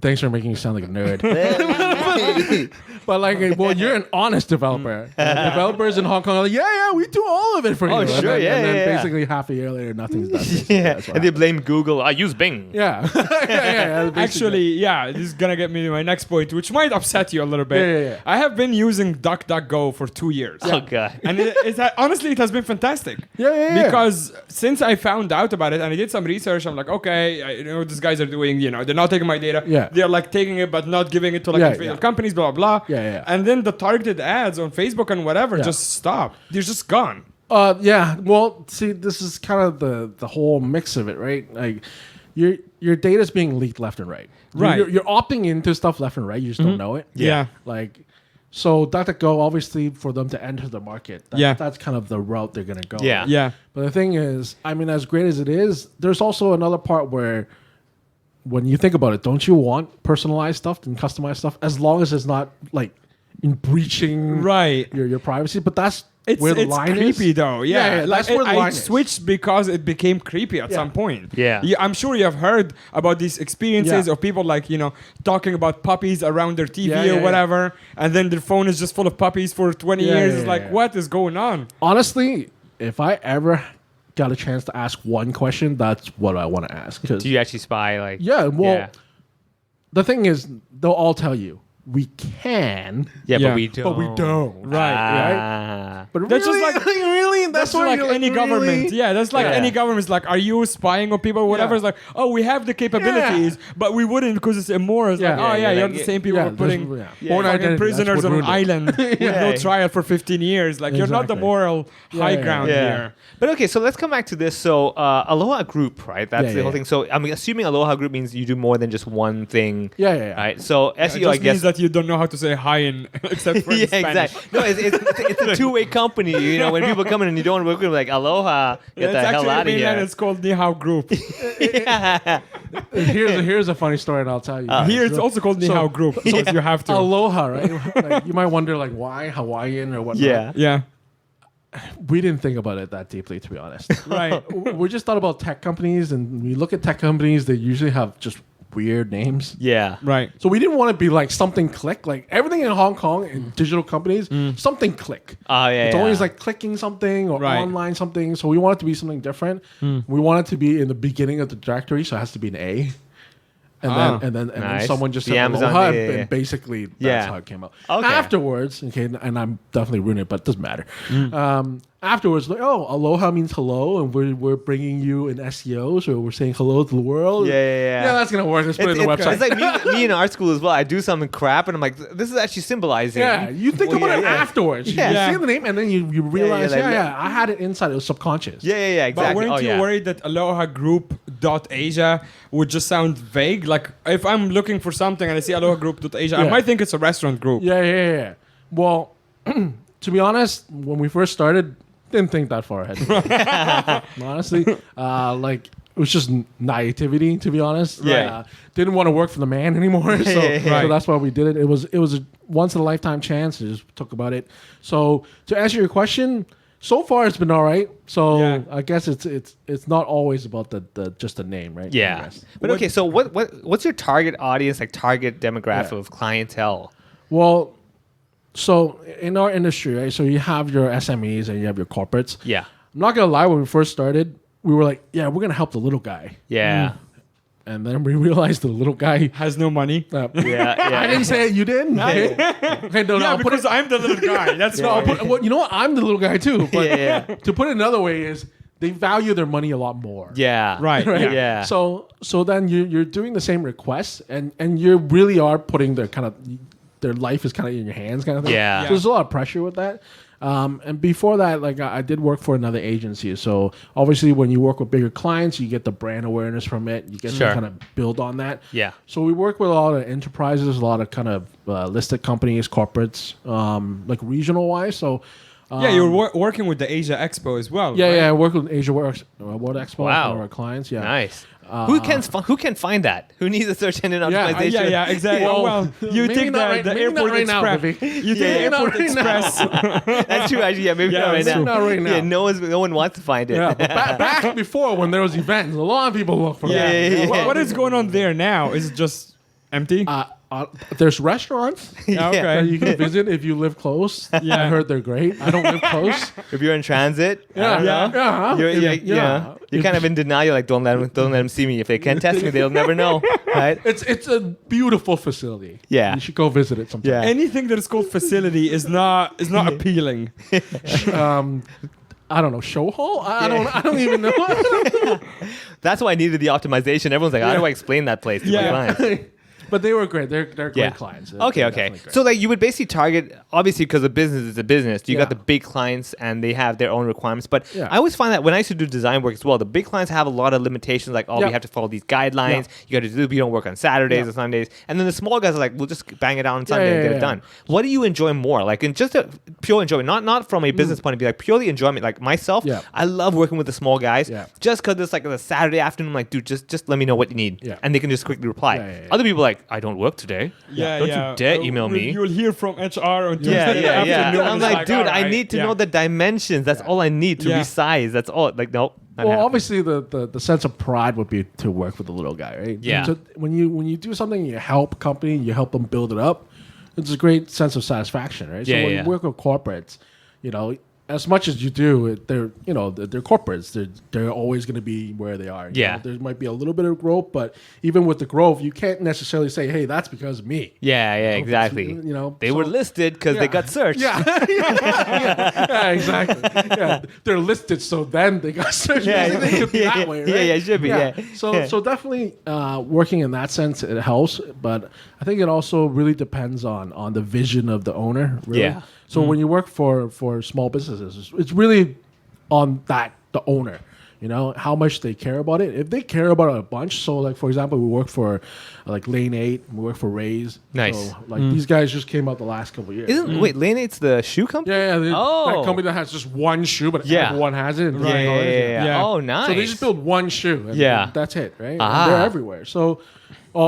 thanks for making you sound like a nerd. But like, well, you're an honest developer. Developers in Hong Kong are like, yeah, we do all of it for you.
Oh,
And
sure,
then-
yeah,
And then
yeah, yeah.
basically half a year later, nothing's done.
Yeah.
That's what
And they
happens.
blame Google. I use Bing.
Yeah. yeah. basically.
Actually, yeah, this is gonna get me to my next point, which might upset you a little bit.
Yeah.
I have been using DuckDuckGo for 2 years.
Oh, God.
And honestly, it has been fantastic.
Yeah.
Because since I found out about it and I did some research, I'm like, okay, I know what these guys are doing. They're not taking my data.
Yeah.
They're like taking it, but not giving it to like
Yeah,
individual
yeah.
companies, blah, blah, blah.
Yeah.
And then the targeted ads on Facebook and whatever
Yeah.
just stop. They're just gone.
Yeah. Well, see, this is kind of the whole mix of it, right? Like, your data's being leaked left and right.
Right.
You're opting into stuff left and right. You just don't know it.
Yeah.
Like, so DuckDuckGo, obviously, for them to enter the market, that's kind of the route they're gonna go.
Yeah.
Yeah.
But the thing is, I mean, as great as it is, there's also another part where, when you think about it, don't you want personalized stuff and customized stuff, as long as it's not like in breaching
Right.
your privacy? But that's
It's
where the line
creepy
is.
though. Yeah,
that's where the
I
line is.
switched because it became creepy at some point.
Yeah.
I'm sure you have heard about these experiences
Yeah.
of people like talking about puppies around their TV
Yeah,
or
yeah.
whatever, and then their phone is just full of puppies for 20
Yeah,
years.
yeah,
It's like,
yeah.
what is going on?
Honestly, if I ever got a chance to ask one question, that's what I want to ask. 'Cause-
Do you actually spy? Like,
yeah, well,
Yeah.
the thing is, they'll all tell you we can,
Yeah,
Yeah.
but we don't.
but we don't.
Ah.
But
That's
really,
just like-
really,
That's
where
like
you're
any government.
really?
Yeah, that's like
Yeah.
any government's like, are you spying on people or whatever?
Yeah.
It's like, oh, we have the capabilities, but we wouldn't because it's immoral. It's like,
Yeah.
oh,
Yeah,
yeah,
yeah,
you're
like,
the same people
Yeah,
who are putting
there's-
Yeah.
Born
fucking
identity,
prisoners
that's
on
what
an
ruined it.
island with no
Yeah.
trial for 15 years. Like, you're not the
Exactly.
moral high
yeah,
ground
Yeah.
here.
But okay, so let's come back to this. So Aloha Group, right? That's
Yeah,
the
yeah,
whole
yeah.
thing. So I'm assuming Aloha Group means you do more than just one thing.
Yeah.
Right. So
It
SEO,
just
I guess.
means that you don't know how to say hi in except for in
Yeah,
Spanish.
exactly. No, it's a two-way company. When people come in and you don't work with them, like Aloha, get
It's
the hell
actually
out of
mainland,
here.
it's called Ni Hao Group.
Here's a funny story, and I'll tell you.
Here it's also called Ni
so-
Hao Group, so you have to.
Aloha, right? Like, you might wonder, like, why Hawaiian or whatnot.
Yeah.
Yeah,
We didn't think about it that deeply, to be honest.
right.
We just thought about tech companies, and we look at tech companies, they usually have just weird names.
Yeah.
Right.
So we didn't want to be like something click, like everything in Hong Kong in digital companies, something click.
Oh, yeah.
It's
yeah.
always like clicking something or
Right.
online something. So we want it to be something different. We want it to be in the beginning of the directory, so it has to be an A. And
Ah.
then
Nice.
someone just
The
said
Amazon,
Aloha,
yeah, yeah, yeah.
and basically that's
Yeah.
how it came out.
Okay.
Afterwards, okay, and I'm definitely ruining it, but it doesn't matter. Afterwards, like, oh, Aloha means hello, and we're bringing you an SEO, so we're saying hello to the world.
Yeah.
Yeah, that's gonna work. Let's put it in the website.
It's like me in art school as well. I do something crap, and I'm like, this is actually symbolizing.
Yeah, you think
Well,
about it
yeah.
afterwards.
Yeah.
You
Yeah.
see the name, and then you realize,
like,
I had it inside. It was subconscious.
Yeah,
But
exactly.
weren't
Oh,
you
yeah.
worried that Aloha Group.Asia would just sound vague? Like, if I'm looking for something and I see Aloha Group.Asia, I
Yeah.
might think it's a restaurant group.
Yeah. Well, to be honest, when we first started, didn't think that far ahead. Honestly, like it was just naivety, to be honest.
Yeah.
Didn't want to work for the man anymore, so,
Yeah.
so that's why we did it. It was a once in a lifetime chance. We just talk about it. So to answer your question, so far it's been all right. So
Yeah.
I guess it's not always about the just the name, right? I
Yeah.
guess.
But okay, so what's your target audience, like target demographic
Yeah.
of clientele?
Well, so in our industry, right? So you have your SMEs and you have your corporates.
Yeah.
I'm not gonna lie. When we first started, we were like, "Yeah, we're gonna help the little guy,"
Yeah.
and then we realized the little guy.
Has no money.
Yeah.
I didn't say it. You did. Okay. Okay. No.
Yeah,
I'll put
because
it.
I'm the little guy. That's
No, I'll
why.
put, well, you know what? I'm the little guy too. But
Yeah.
to put it another way is they value their money a lot more.
Yeah.
Right.
Right.
Yeah.
So then you're doing the same requests, and you really are putting their their life is kind of in your hands, kind of thing.
Yeah.
So there's a lot of pressure with that. And before that, like I did work for another agency. So obviously, when you work with bigger clients, you get the brand awareness from it. You get
Sure.
to kind of build on that.
Yeah.
So we work with a lot of enterprises, a lot of kind of listed companies, corporates, like regional wise. So.
Yeah, you're working with the Asia Expo as well.
Yeah,
right?
yeah, I work with Asia World Expo.
Wow.
One of our clients. Yeah.
Nice. Who can find that? Who needs a search engine
Yeah,
optimization?
Yeah, exactly. Well, you
maybe
take
not right-
the
maybe not
airport
right now,
express.
Vivek.
You take the
Maybe not
airport
right now.
express.
That's true. Actually, yeah, maybe
Yeah,
not right
maybe
now.
not right now.
Yeah, no one wants to find it.
Yeah, but back before when there was events, a lot of people look for that.
Yeah.
What is going on there now? Is it just empty?
There's restaurants
Yeah, okay.
that you can visit if you live close.
Yeah.
I heard they're great. I don't live close.
If you're in transit, I don't know.
Yeah.
You're kind of in denial. Like, don't let them see me. If they can't test me, they'll never know, right?
It's a beautiful facility.
Yeah.
You should go visit it sometime.
Yeah.
Anything that is called facility is not appealing.
I don't know, show hall? I don't even know.
That's why I needed the optimization. Everyone's like, how do I explain that place to my
Yeah.
clients?
But they were great. They're great
Yeah.
clients.
Okay.
They're definitely great.
So like you would basically target, obviously because the business is a business, you
Yeah.
got the big clients and they have their own requirements. But
Yeah.
I always find that when I used to do design work as well, the big clients have a lot of limitations. Like, oh,
Yeah.
we have to follow these guidelines.
Yeah.
You got to do. We don't work on Saturdays
Yeah.
or Sundays. And then the small guys are like, we'll just bang it out on Sunday and
yeah,
get
yeah.
it done. What do you enjoy more? Like in just a pure enjoyment, not from a business point of view, like purely enjoyment. Like myself,
Yeah.
I love working with the small guys.
Yeah.
Just because it's like a Saturday afternoon, I'm like, dude, just let me know what you need,
Yeah.
and they can just quickly reply.
Yeah, yeah, yeah.
Other people are like, I don't work today.
Yeah,
Don't
yeah.
you dare email me.
You'll hear from HR on Tuesday
Yeah.
afternoon.
I'm
It's
like, dude, I
alright,
need to
yeah.
know the dimensions. That's all I need to
Yeah.
resize. That's all. Like, nope. not
Well,
happening.
obviously, the sense of pride would be to work with the little guy, right?
Yeah.
So when you do something, you help a company, you help them build it up. It's a great sense of satisfaction, right?
Yeah,
so when
yeah.
you work with corporates, as much as you do, they're corporates. They're always going to be where they are.
Yeah.
There might be a little bit of growth, but even with the growth, you can't necessarily say, "Hey, that's because of me."
Yeah, exactly. They were listed because they
Yeah.
got searched.
Yeah, yeah, exactly. Yeah, they're listed, so then they got searched.
Yeah,
It could be that way, right?
yeah, it should be. Yeah.
So definitely working in that sense, it helps. But I think it also really depends on the vision of the owner. Really.
Yeah.
So when you work for small businesses, it's really on the owner. How much they care about it. If they care about it a bunch, so like for example, we work for like Lane 8, we work for Raise.
Nice.
So, like these guys just came out the last couple of years.
Wait, Lane 8's the shoe company?
Yeah,
Oh.
that company that has just one shoe, but
Yeah.
everyone has it. in
Yeah,
different
yeah,
colors.
yeah.
Yeah.
Oh, nice.
So they just build one shoe. And
Yeah.
that's it, right?
Ah.
And they're everywhere. So,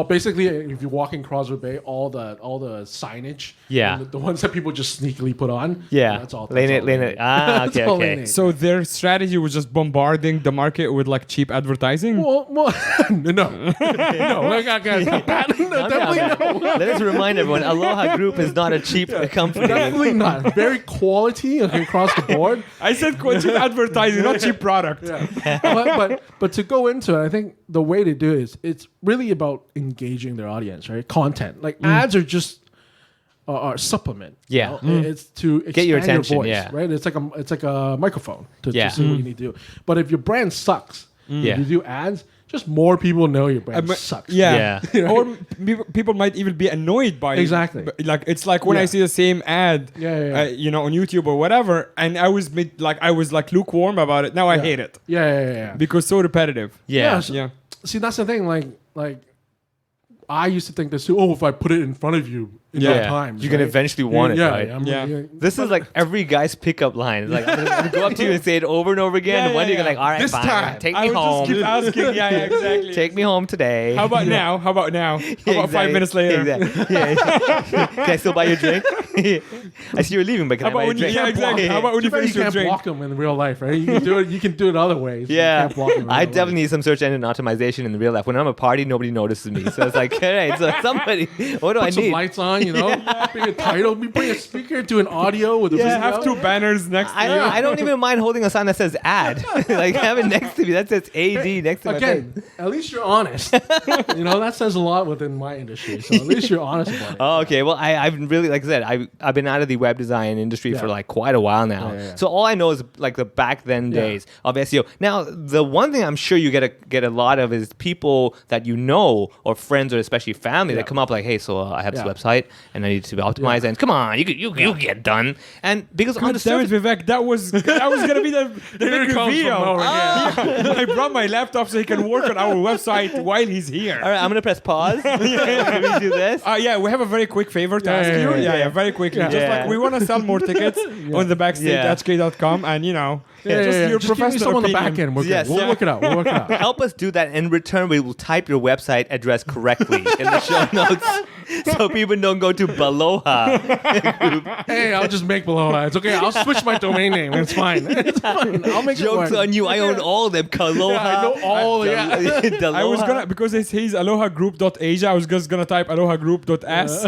basically, if you're walking Crosby Bay, all the signage,
Yeah.
and the ones that people just sneakily put on,
Yeah.
that's all.
Lane 8, Lane 8. Ah,
That's
okay,
all
okay.
Lane 8.
So their strategy was just bombarding the market with like cheap advertising.
Well, no, we're not gonna definitely no.
Let us remind everyone, Aloha Group is not a cheap company.
Definitely not. Very quality across the board.
I said cheap advertising, not cheap product.
but to go into it, I think the way to do it is it's really about engaging their audience, right? Content. Like ads are just are supplement.
Yeah.
It's to expand
Get your attention,
voice,
yeah.
right? It's like a microphone to
Yeah.
see what you need to do. But if your brand sucks,
Yeah.
if you do ads, just more people know your brand sucks.
Yeah.
Yeah.
Or people might even be annoyed by it.
Exactly.
But, like it's like when
Yeah.
I see the same ad,
Yeah.
on YouTube or whatever, and I was lukewarm about it. Now I hate it
Yeah.
because so repetitive.
Yeah.
so-
Yeah.
See, that's the thing. Like I used to think this too. Oh, if I put it in front of you enough
Yeah.
times,
You can
right?
eventually want it,
yeah,
right?
Yeah.
This is like every guy's pickup line. It's like, I'm gonna go up to you and say it over and over again. And one day you're like, all right,
This
fine.
time,
Take
I
me
would
home.
just keep asking. Yeah, exactly.
Take me home today.
How about now? How about now? How about 5
Exactly.
minutes later?
Exactly. Yeah. Can I still buy you a drink? I see you're leaving, but can
How
I buy
about
you a
when you,
drink?
yeah, exactly. How about when you
Too bad
finish
you
your
can't
drink?
block them in real life, right? You can do it. You can do it other ways. but
Yeah,
you can't block 'em in
I
real
definitely
life.
need some search engine optimization in the real life. When I'm a party, nobody notices me. So it's like, all right, so somebody, what do I
Put some
need?
lights on, bring a title, bring a speaker to an audio with a
Just
video.
have two banners next to you.
I don't even mind holding a sign that says ad. Like have it next to me. That says AD next to my
Again,
face.
at least you're honest. That says a lot within my industry. So at least you're honest about it.
Oh, okay. Well, I've really, like I said, I've been out of the web design industry for like quite a while now.
Yeah.
So all I know is like the back then days of SEO. Now, the one thing I'm sure you get a lot of is people that you know or friends or especially family that come up like, hey, so I have this
Yeah.
website. and I need to optimize. And come on, you get done. And because on the
Damn it,
surface,
Vivek, that was gonna be the
Here
big
it comes
reveal.
from nowhere,
I brought my laptop so he can work on our website while he's here.
all right, I'm gonna press pause. Can we do this?
Yeah, we have a very quick favor to ask you. Yeah, very quickly. Just
Yeah.
like we want to sell more tickets on the backstagehk.com, and just your
Just give me
professional
some on the
opinion.
back end. We're good.
Yes.
We'll
Yeah.
work it out. We'll work it out.
Help us do that. In return, we will type your website address correctly in the show notes so people don't go to Aloha.
Hey, I'll just make Aloha. It's okay. I'll switch my domain name. It's fine. It's fine. I'll make
Jokes
it work.
on you. I own all of them. Kaloha.
I know all.
I was gonna, because it says alohagroup.asia, I was just gonna type alohagroup.s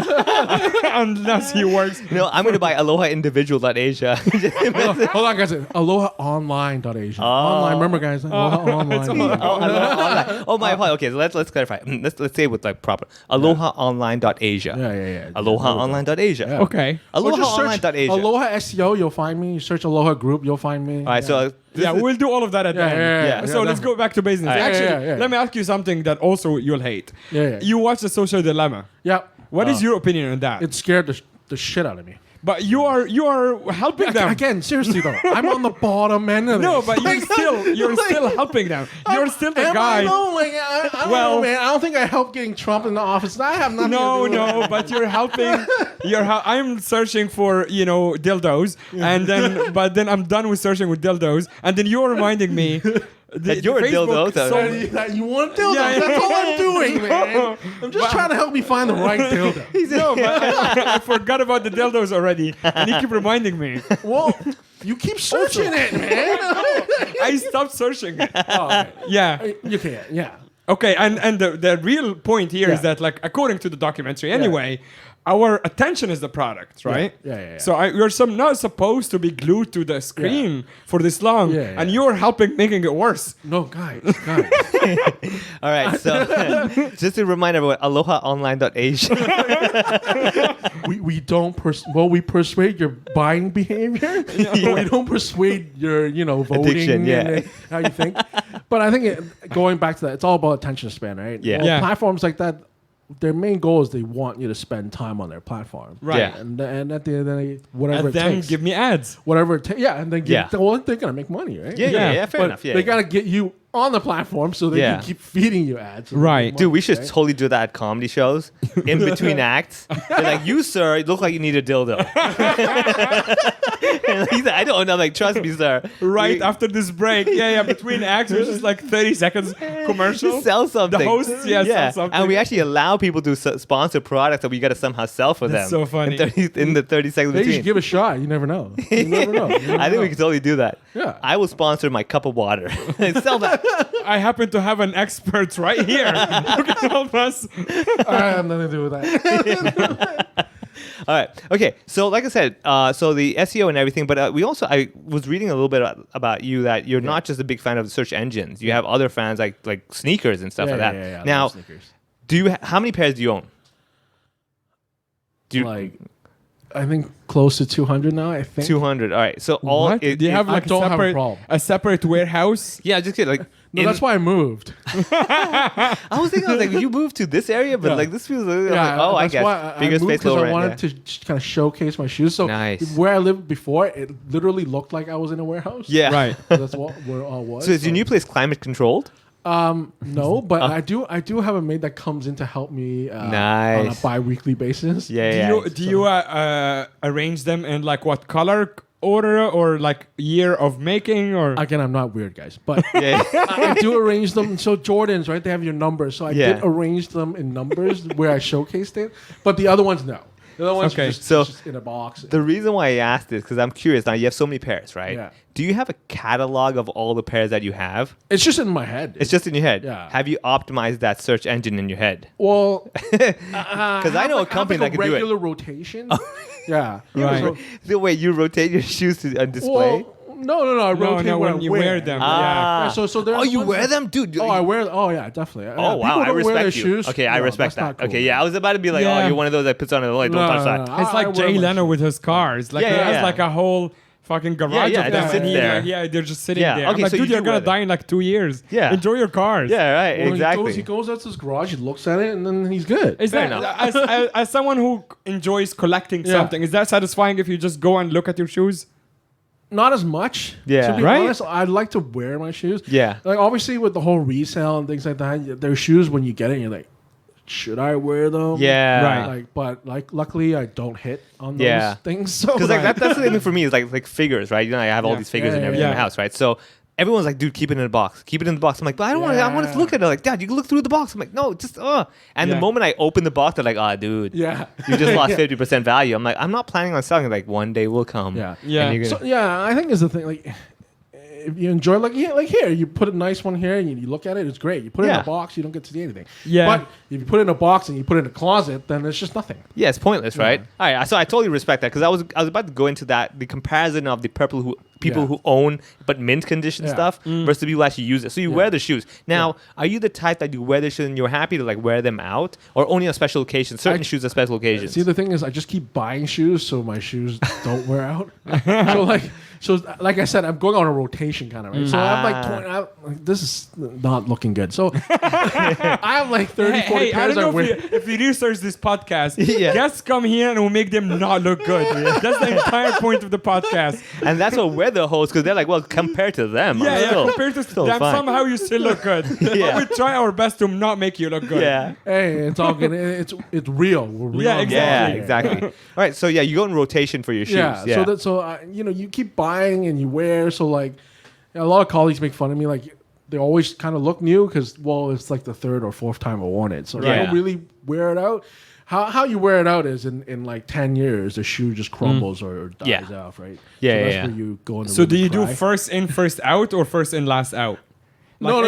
unless he works.
No, I'm going to buy alohaindividual.asia.
Hold on, guys. AlohaOnline.asia. Online. Remember, guys. Aloha Online.
Aloha Online. Oh, my apologies. Okay, so let's clarify. Let's say it with like proper. AlohaOnline.asia.
Yeah.
AlohaOnline.asia.
Yeah.
Okay.
Or just search
AlohaOnline.asia.
Aloha SEO, you'll find me. You search Aloha Group, you'll find me.
All right, so
Yeah, we'll do all of that at the end.
yeah,
So let's go back to business.
All right.
Actually,
Yeah.
let me ask you something that also you'll hate.
Yeah.
You watched The Social Dilemma.
Yeah.
What is your opinion on that?
It scared the shit out of me.
But you are helping them.
Again, seriously though, I'm on the bottom end of
No,
this.
but you're still helping them. You're still the
Am
guy.
I though? Like, I don't
Well-
know, man. I don't think I helped getting Trump in the office. I have nothing to do with
No, but you're helping. I'm searching for dildos, and then I'm done with searching with dildos, and then you're reminding me
That you're a dildo, so-
that you want dildo?
Yeah.
That's all I'm doing, man. I'm just trying to help me find the right dildo.
No, but I forgot about the dildos already, and you keep reminding me.
Well, you keep searching it, man.
I stopped searching it.
Oh, okay.
Yeah.
You can't, yeah.
Okay, and the real point here is
Yeah.
that, like, according to the documentary anyway, our attention is the product, right?
Yeah.
So we're not supposed to be glued to the screen for this long,
Yeah.
and you're helping making it worse.
No, guys.
all right, so just to remind everyone, alohaonline.asia.
we don't we persuade your buying behavior, but we don't persuade your voting
Addiction, yeah.
and how you think. But I think going back to that, it's all about attention span, right?
Yeah.
Well,
Yeah.
platforms like that, their main goal is they want you to spend time on their platform,
Right.
Yeah.
And at the end of the day, whatever
And
it
then
takes,
give me ads.
whatever it takes, and then
Yeah.
well, they're gonna make money, right?
Yeah, fair
But
enough. Yeah,
they gotta get you on the platform so they
Yeah.
can keep feeding you ads. so they
Right.
make
Dude, we
money,
should
right?
totally do that at comedy shows. In between acts. They're like, you, sir, you look like you need a dildo. And he's like, I don't know. I'm like, trust me, sir.
Right
We-
after this break, between acts, which is like 30 seconds commercial.
Sell something.
The hosts, sell something.
And we actually allow people to sponsor products that we got to somehow sell for
That's
them.
so funny.
In the 30 seconds
Hey, you
between.
should give it a shot. You never know. You never know. You never
I think we
know.
can totally do that.
Yeah.
I will sponsor my cup of water. Sell that.
I happen to have an expert right here who can help us.
I have nothing to do with that.
All right. Okay. So, like I said, so the SEO and everything, but I was reading a little bit about you that you're not just a big fan of search engines. You have other fans like sneakers and stuff like that.
I
Now,
love sneakers.
do you how many pairs do you own? Do you,
Like, I think close to 200 now. I think
200. All right. So all
What? Do you have
I
like
don't have a problem.
a separate warehouse?
yeah, just kidding. Like
No, that's why I moved.
I was thinking, I was like, you moved to this area, but
Yeah.
like this feels. I
that's
guess
why I
bigger
moved
space,
because
lower
I
rent,
wanted
yeah.
to kind of showcase my shoes. So
Nice.
where I lived before, it literally looked like I was in a warehouse.
Yeah.
Right.
That's where it all was.
So is your new place climate controlled?
No, but I do have a maid that comes in to help me on a
Nice.
bi-weekly basis.
Yeah.
Do you arrange them in like what color order or like year of making or?
Again, I'm not weird, guys, but
Yeah.
I do arrange them. So Jordans, right? They have your numbers. So I
Yeah.
did arrange them in numbers where I showcased it. But the other ones, no. The other ones
Okay.
are just,
So
just in a box.
The reason why I asked this because I'm curious. Now you have so many pairs, right?
Yeah.
Do you have a catalog of all the pairs that you have?
It's just in my head.
It's just in your head.
Yeah.
Have you optimized that search engine in your head?
well,
Because I know a company that can do it.
regular rotation. Yeah.
Right.
So,
The way you rotate your shoes to on display.
well, no. I rotate
no,
when
when
I
you
wear
wear them.
Ah.
Yeah, so there's
Oh, you
ones
wear
that-
them, dude.
Oh, I wear. Oh, yeah, definitely.
Oh wow, I
People don't wear their
respect you.
shoes.
Okay, I
No,
respect
that's not
that.
cool.
Okay, yeah, I was about to be like,
Yeah.
oh, you're one of those that puts on a light. Don't touch that.
no.
It's like
I wear
Jay
my
Leno
shoes.
with his cars. Like
Yeah,
he has
yeah.
like a whole fucking garage
yeah,
of
it
them.
just
And
sits there.
yeah, they're just sitting
Yeah,
there.
okay,
I'm like,
so
dude,
you
you're
do
gonna
wear
die in like 2 years.
Yeah.
Enjoy your cars.
Yeah, right.
Well,
exactly.
He goes out to his garage, he looks at it, and then he's good.
Is
Fair
that
enough.
as someone who enjoys collecting
Yeah.
something, is that satisfying if you just go and look at your shoes?
Not as much.
Yeah.
To be
Right?
honest, I like to wear my shoes.
Yeah.
Like obviously with the whole resale and things like that, there's shoes when you get it, and you're like, should I wear them?
Yeah.
Right.
But luckily I don't hit on those
Yeah.
things. So
Because like that's the thing for me is like figures, right? You know, I have all
Yeah.
these figures
Yeah,
and
yeah,
everything in
yeah.
the house, right? So everyone's like, dude, keep it in a box. Keep it in the box. I'm like, but I don't want to. I want to look at it. Like, Dad, you can look through the box. I'm like, no, just And the
Yeah.
moment I open the box, they're like, dude,
yeah.
you just lost 50% value. I'm like, I'm not planning on selling it. Like one day will come.
Yeah.
Yeah.
And you're gonna,
So yeah, I think is the thing. Like, if you enjoy, like here, you put a nice one here, and you look at it, it's great. You put it in
Yeah.
a box, you don't get to see anything.
Yeah.
But if you put it in a box and you put it in a closet, then it's just nothing.
yeah, it's pointless, right? All right. So I totally respect that because I was about to go into that the comparison of the people
Yeah.
who own but mint condition
Yeah.
stuff versus the people who actually use it. So you
Yeah.
wear the shoes. Now, are you the type that you wear the shoes and you're happy to like wear them out, or only on special occasions? Certain shoes on special occasions.
See, the thing is, I just keep buying shoes so my shoes don't wear out. so like I said, I'm going on a rotation kind of, right? So I'm like, 20, this is not looking good. So I have like 30, 40
Hey, I
pairs
don't
I
know
wear.
if you research this podcast,
Yeah.
guests come here and we'll make them not look good. That's the entire point of the podcast.
And that's what we're the hosts because they're like, well, compared to them,
Yeah,
I'm
yeah.
still,
Compared to
still
them,
fine.
somehow you still look good.
Yeah.
But we try our best to not make you look good.
Yeah.
Hey, it's all good. It's real. We're real.
Yeah,
on the
Yeah,
market.
exactly. All right, so yeah, you go in rotation for your shoes.
Yeah. So you keep buying and you wear. So like, a lot of colleagues make fun of me. Like they always kind of look new because it's like the third or fourth time I worn it. So I
Yeah.
don't really wear it out. How you wear it out is in like 10 years the shoe just crumbles or dies
Yeah.
off, right?
Yeah,
So
yeah,
that's
yeah.
where you go in.
So do you do first in, first out, or first in, last out?
No.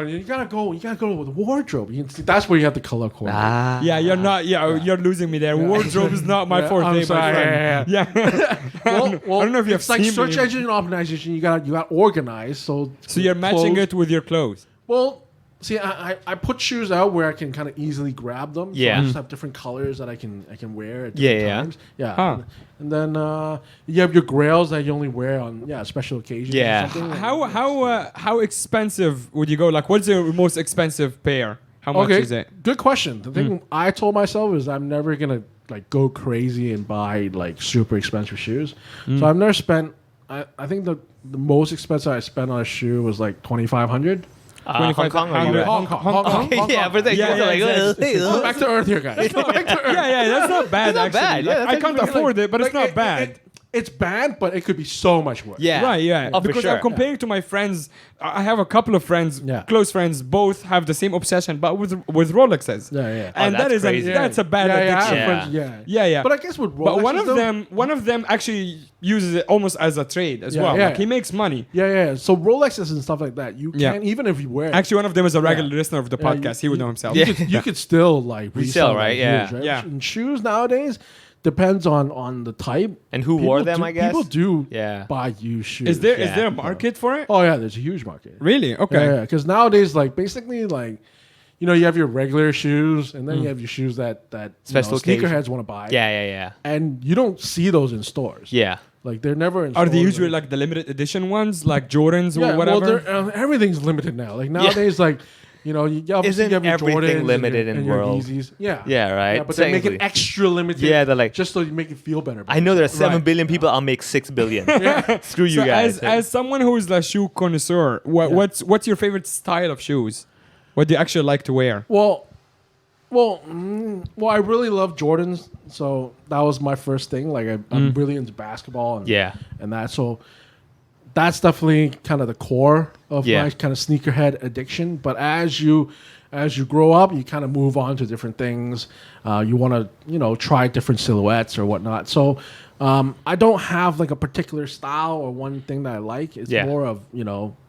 You gotta go with wardrobe. That's where you have the color coordinate.
Yeah, you're not. Yeah, you're losing me there. Wardrobe is not my
Yeah,
forte,
I'm
my
sorry,
friend. Yeah.
Well,
I don't know if you have
it's like
seen
search
me.
engine optimization. You got organized. So
So you're matching
clothes-
it with your clothes.
Well, see, I put shoes out where I can kind of easily grab them. So
Yeah.
I just have different colors that I can wear at
Yeah,
different
yeah.
times. Yeah.
Huh.
And then you have your grails that you only wear on special occasions.
Yeah.
Or something.
How expensive would you go? Like, what's your most expensive pair? How much
Okay.
is it?
Good question. The thing I told myself is I'm never gonna like go crazy and buy like super expensive shoes. So I've never spent. I think the most expensive I spent on a shoe was like 2,500.
Hong Kong or US?
Hong Kong.
Yeah, but then
Yeah,
you're like,
exactly.
Go back to earth here, guys. Go back to earth.
Yeah, that's not bad.
not
actually.
bad. Yeah,
Like,
that's
I can't
actually
afford it, but it's
Like,
not bad.
It's bad, but it could be so much worse.
yeah.
Right, yeah.
Oh, for
Because
sure.
I'm comparing to my friends. I have a couple of friends,
Yeah.
close friends, both have the same obsession, but with Rolexes.
Yeah, yeah.
And
Oh,
that
that's
is
crazy.
that's a bad
Yeah,
addiction.
I have friends-
Yeah.
But I guess with Rolexes,
But one of
though-
them actually uses it almost as a trade as
Yeah,
well.
yeah.
Like, he makes money.
Yeah. So Rolexes and stuff like that, you
Yeah.
can even if you wear. it,
Actually, one of them is a regular
Yeah.
listener of the
Yeah,
podcast. He would know himself.
You could still like
Resell,
them
right?
huge,
Yeah.
Yeah.
And shoes nowadays depends on the type
And who wore them, I guess?
People do
Yeah.
buy used shoes.
Is there
Yeah.
a market for it?
Oh yeah, there's a huge market.
Really? Okay.
Yeah, because nowadays, like basically, like you have your regular shoes, and then you have your shoes that
Special occasion.
sneakerheads want to buy.
Yeah.
and you don't see those in stores.
Yeah.
Like they're never in.
Are they
stores,
usually like the limited edition ones, like Jordans
yeah,
or whatever?
Well, everything's limited now. Like nowadays, like. You obviously
Isn't
you have your
everything
Jordans and
limited
your,
in
and your
world?
Yeezys. Yeah.
Yeah, right.
Yeah, but they make it
Technically.
extra limited.
Yeah, they're like-
just so you make it feel better.
I know there are 7
Right.
billion people. I'll make 6 billion. Screw you
So
guys.
as someone who is a shoe connoisseur, what's your favorite style of shoes? What do you actually like to wear?
Well, I really love Jordans, so that was my first thing. Like I'm really into basketball and
Yeah.
and that. So that's definitely kind of the core of
Yeah.
my kind of sneakerhead addiction. But as you grow up, you kind of move on to different things. You want to try different silhouettes or whatnot. So I don't have like a particular style or one thing that I like. It's
Yeah.
more of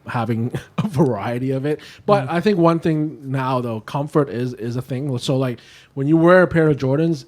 having a variety of it. But I think one thing now though, comfort is a thing. So like when you wear a pair of Jordans,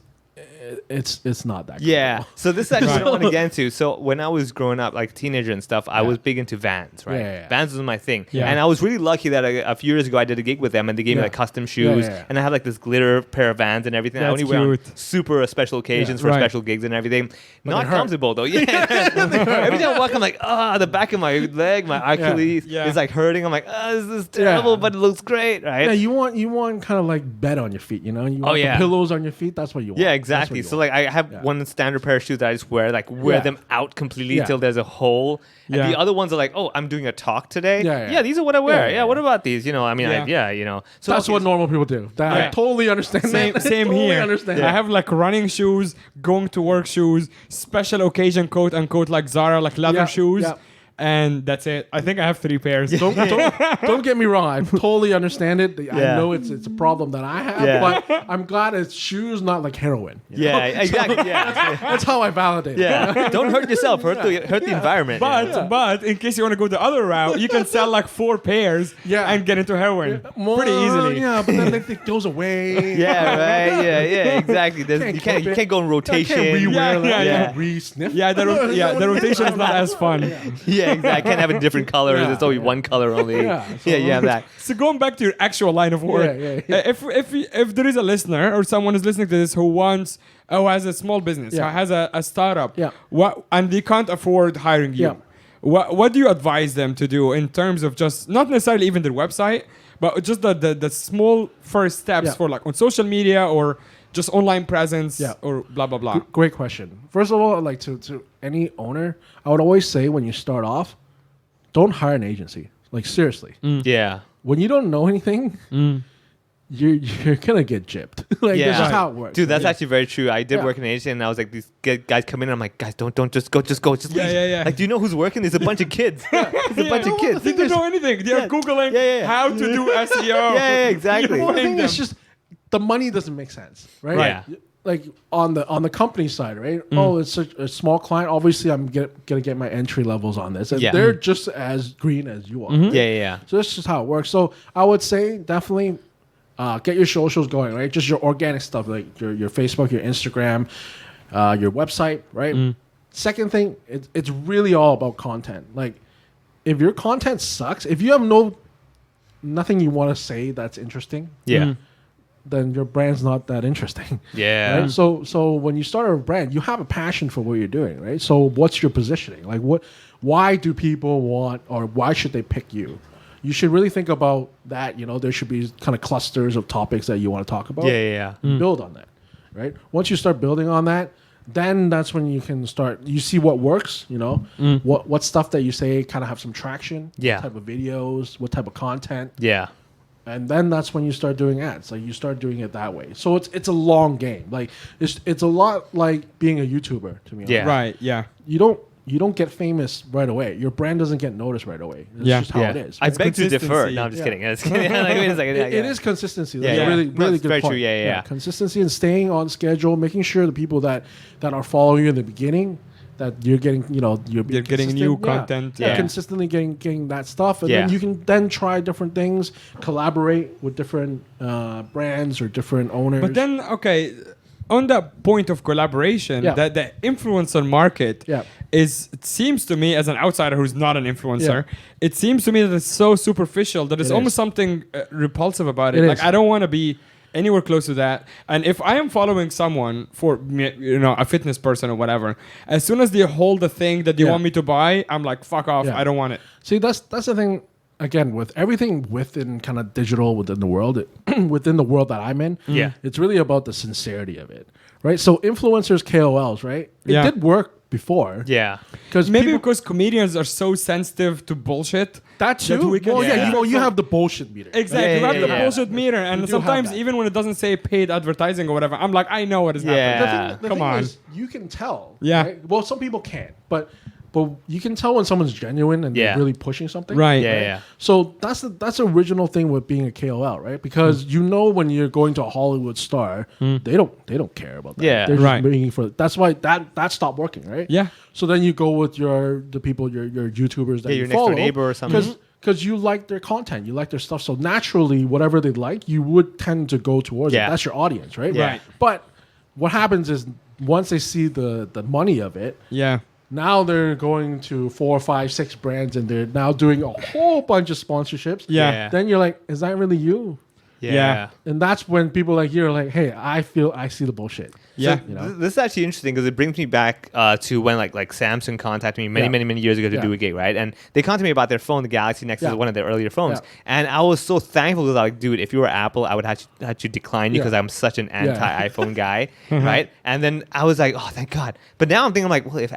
it's not that.
Yeah.
comfortable.
So this is actually what I want to get into. So when I was growing up, like teenager and stuff, I was big into Vans, right?
Yeah.
Vans was my thing.
Yeah.
And I was really lucky that a few years ago I did a gig with them and they gave me
Yeah.
like custom shoes.
Yeah.
And I have like this glitter pair of Vans and everything. I
That's
only wear on
cute.
super special occasions
Yeah.
for
Right.
special gigs and everything. Not
they hurt.
comfortable though. Yeah. Every time I walk, I'm like, the back of my leg, my Achilles
Yeah.
is like hurting. I'm like, this is terrible, but it looks great, right?
Yeah, you want kind of like bed on your feet, you know? You want
yeah.
the pillows on your feet. That's what you want.
Yeah,
That's what
exactly.
you
So
want.
like I have
Yeah.
one standard pair of shoes that I just wear
Yeah.
them out completely
Yeah.
till there's a hole. And
Yeah.
the other ones are like, I'm doing a talk today.
Yeah.
These are what I wear.
Yeah,
Yeah, what about these? You know, I mean,
Yeah.
So
that's what normal people do. That, I
Yeah.
totally understand
Same,
that.
same
totally
here.
Understand.
I have like running shoes, going to work shoes, special occasion quote unquote like Zara like leather
Yeah,
shoes,
yeah.
and that's it. I think I have 3 pairs.
Don't get me wrong. I totally understand it. I
Yeah.
know it's a problem that I have,
Yeah.
but I'm glad it's shoes, not like heroin. you know?
Yeah, exactly. Yeah.
That's how I validate it.
Yeah. Don't hurt yourself. Hurt the environment.
But in case you want to go the other route, you can sell like 4 pairs
Yeah.
and get into heroin
More-
pretty easily.
Yeah, but then it goes away.
Yeah, right. Yeah, exactly.
Can't
You
keep
can't go in
I
rotation.
can't rewear
Yeah,
that.
yeah,
yeah.
Re-sniff.
Yeah, the rotation is not as fun.
Yeah, exactly. Can't have a different color.
Yeah,
It's only
yeah.
one color only.
Yeah,
Yeah, you have that.
So going back to your actual line of work,
Yeah.
if there is a listener or someone is listening to this who has a small business,
Yeah.
who has a startup,
Yeah.
and they can't afford hiring you,
Yeah.
what do you advise them to do in terms of just not necessarily even their website, but just the small first steps
Yeah.
for like on social media or just online presence
Yeah.
or blah blah blah.
Great question. First of all, like to any owner, I would always say when you start off, don't hire an agency. Like seriously,
Yeah.
when you don't know anything, you're gonna get gypped. Like
Yeah.
that's just how it works.
Dude, that's
right?
actually very true. I did
Yeah.
work in an agency, and I was like, these guys come in, and I'm like, guys, don't just go, just
Yeah,
leave.
yeah.
Like, do you know who's working? There's a bunch of kids. There's a bunch of kids.
They don't know anything. They are googling
Yeah.
how to do SEO.
Yeah, exactly.
You're
Well, the
paying
thing is
them.
just the money doesn't make sense, right?
Right.
Like on the company side, right? Oh, it's a small client. Obviously, I'm gonna get my entry levels on this, and
Yeah.
they're just as green as you are.
Yeah.
So that's just how it works. So I would say definitely get your socials going, right? Just your organic stuff, like your Facebook, your Instagram, your website, right? Second thing, it's really all about content. Like if your content sucks, if you have nothing you want to say that's interesting,
Yeah.
then your brand's not that interesting.
Yeah.
Right? So when you start a brand, you have a passion for what you're doing, right? So what's your positioning? Like why do people want, or why should they pick you? You should really think about that. You know, there should be kind of clusters of topics that you want to talk about.
Yeah.
And build on that, right? Once you start building on that, then that's when you can start. You see what works. You know, what stuff that you say kind of have some traction.
Yeah.
What type of videos, what type of content.
Yeah.
And then that's when you start doing ads. Like you start doing it that way. So it's a long game. Like it's a lot like being a YouTuber to me.
Yeah.
Right. Yeah.
You don't get famous right away. Your brand doesn't get noticed right away. That's
Yeah.
just how it is.
I
right?
beg to differ.
Consistency.
No, I'm just
Yeah.
kidding. I'm just kidding. Like, wait a second. Yeah,
It is consistency.
Yeah,
That's
yeah.
a really,
No,
really
it's
good
very
point.
true. Yeah.
Consistency and staying on schedule, making sure the people that are following you in the beginning, that you're getting, you're being
getting
consistent.
new
Yeah.
content.
Yeah,
Yeah.
consistently getting that stuff, and
Yeah.
then you can then try different things, collaborate with different brands or different owners.
But then, okay, on that point of collaboration,
Yeah.
that the influencer market
Yeah.
it seems to me, as an outsider who's not an influencer, it seems to me that it's so superficial that there's
It
almost
is.
something repulsive about it.
It
Like,
is.
I don't want to be anywhere close to that. And if I am following someone for, a fitness person or whatever, as soon as they hold the thing that they
Yeah.
want me to buy, I'm like, fuck off,
Yeah.
I don't want it.
See, that's the thing. Again, with everything within kind of digital within the world, within the world that I'm in,
Yeah.
it's really about the sincerity of it, right? So influencers, KOLs, right? It
Yeah.
did work before,
Yeah.
because
Maybe because comedians are so sensitive to bullshit.
that too.
that we can-
Well,
Yeah.
you have the bullshit meter.
Exactly.
Yeah,
you have
yeah,
the
yeah.
bullshit meter, and
You do
sometimes
have that.
even when it doesn't say paid advertising or whatever, I'm like, I know what is
Yeah.
happening.
The
Come
thing
on.
is, you can tell.
Yeah.
right? Well, some people can't, but you can tell when someone's genuine and
Yeah.
they're really pushing something.
Right.
Yeah.
So that's the original thing with being a KOL, right? Because you know when you're going to a Hollywood star, they don't care about that.
Yeah.
They're just
Right.
making for that's why that stopped working, right?
Yeah.
So then you go with your YouTubers that
Yeah,
you
your next door
follow,
neighbor or something.
because you like their content, you like their stuff. So naturally, whatever they like, you would tend to go towards
Yeah.
it. That's your audience, right?
Yeah.
Right.
But what happens is once they see the money of it,
Yeah.
now they're going to 4, 5, 6 brands, and they're now doing a whole bunch of sponsorships.
Yeah.
Then you're like, is that really you?
Yeah.
And that's when people like you are like, hey, I feel I see the bullshit.
Yeah.
You know?
This is actually interesting because it brings me back to when like Samsung contacted me many years ago to do a gig, right? And they contacted me about their phone, the Galaxy Nexus, is one of their earlier phones.
Yeah.
And I was so thankful because I was like, dude, if you were Apple, I would have to decline you because I'm such an anti-iPhone guy, right? And then I was like, oh, thank God. But now I'm thinking like, well, if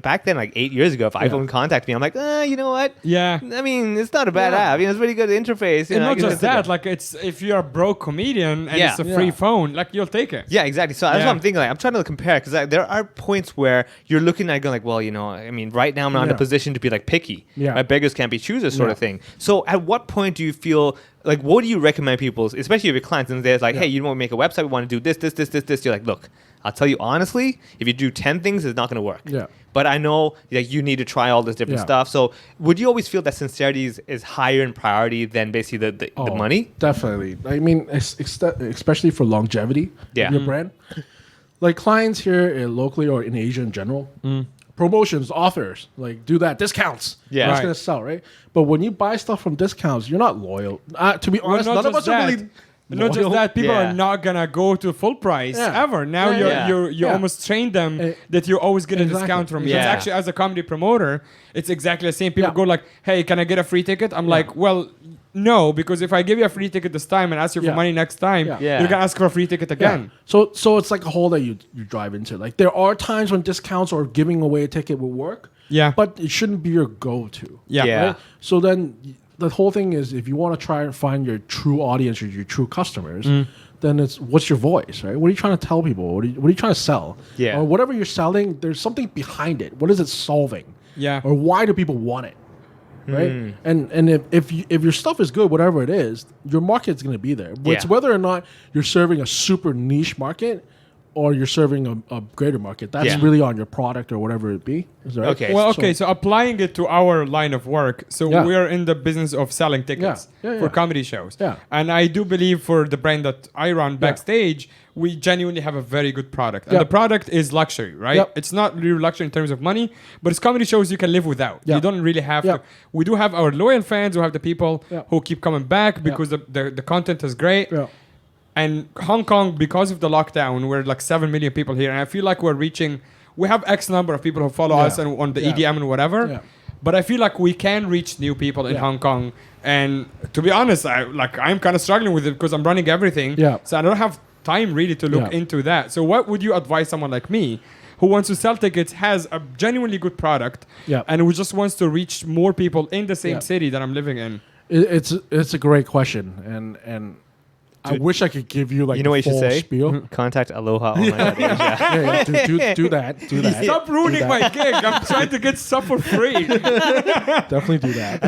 back then, like 8 years ago, if iPhone contacted me, I'm like, you know what?
Yeah.
I mean, it's not a bad app. You know, it's really good interface. You
And
know,
not just that, like it's if you're a broke comedian and it's a free phone, like you'll take it.
Yeah, exactly. So that's what I'm thinking. Like, I'm trying to compare because there are points where you're looking at it going like, well, you know, I mean, right now I'm not in a position to be like picky.
Yeah.
Right? Beggars can't be choosers sort of thing. So at what point do you feel like, what do you recommend people, especially if your clients and they're like, hey, you want to make a website, we want to do this. You're like, look, I'll tell you honestly, if you do 10 things, it's not going to work.
Yeah.
But I know like you need to try all this different stuff. So would you always feel that sincerity is higher in priority than basically the money?
Definitely. I mean, especially for longevity of your brand. Like clients here locally or in Asia in general, promotions, offers, like do that, discounts.
Yeah.
That's
Right.
going to sell, right? But when you buy stuff from discounts, you're not loyal. To be honest,
not
none of us
just
are
that.
really
Not just
loyal.
that, people
Yeah.
are not gonna go to full price
Yeah.
ever. Now
Yeah,
you almost train them that you always get a
Exactly.
discount from me.
Yeah.
It's actually, as a comedy promoter, it's exactly the same. People
Yeah.
go like, "Hey, can I get a free ticket?" I'm like, "Well, no, because if I give you a free ticket this time and ask you for
Yeah.
money next time,
Yeah.
you're gonna ask for a free ticket again."
So it's like a hole that you drive into. Like there are times when discounts or giving away a ticket will work.
Yeah.
But it shouldn't be your go-to.
Yeah.
Yeah.
Right? So then the whole thing is if you want to try and find your true audience or your true customers, then it's what's your voice, right? What are you trying to tell people? What are you trying to sell?
Yeah.
Or whatever you're selling, there's something behind it. What is it solving?
Yeah.
Or why do people want it? Right? And if your stuff is good, whatever it is, your market's going to be there. It's
Yeah.
whether or not you're serving a super niche market or you're serving a greater market. That's
Yeah.
really on your product or whatever it be. Is that right?
Okay.
Well, okay, so applying it to our line of work. So
Yeah.
we are in the business of selling tickets
Yeah,
for
yeah.
comedy shows.
Yeah.
And I do believe for the brand that I run backstage, we genuinely have a very good product. And
Yeah.
the product is luxury, right?
Yep.
It's not really luxury in terms of money, but it's comedy shows you can live without.
Yeah.
You don't really have
Yeah.
to. We do have our loyal fans who have the people
Yeah.
who keep coming back because the content is great.
Yeah.
And Hong Kong, because of the lockdown, we're like 7 million people here. And I feel like we have X number of people who follow us and on the EDM and whatever.
Yeah.
But I feel like we can reach new people in
Yeah.
Hong Kong. And to be honest, I'm kind of struggling with it because I'm running everything.
Yeah.
So I don't have time really to look
Yeah.
into that. So what would you advise someone like me who wants to sell tickets, has a genuinely good product,
Yeah.
and who just wants to reach more people in the same
Yeah.
city that I'm living in?
It's a great question, and I wish I could give you like
You know what you should
full
say?
spiel.
Contact Aloha Online.
yeah, do that.
Stop ruining
that.
my gig. I'm trying to get stuff for free.
Definitely do that.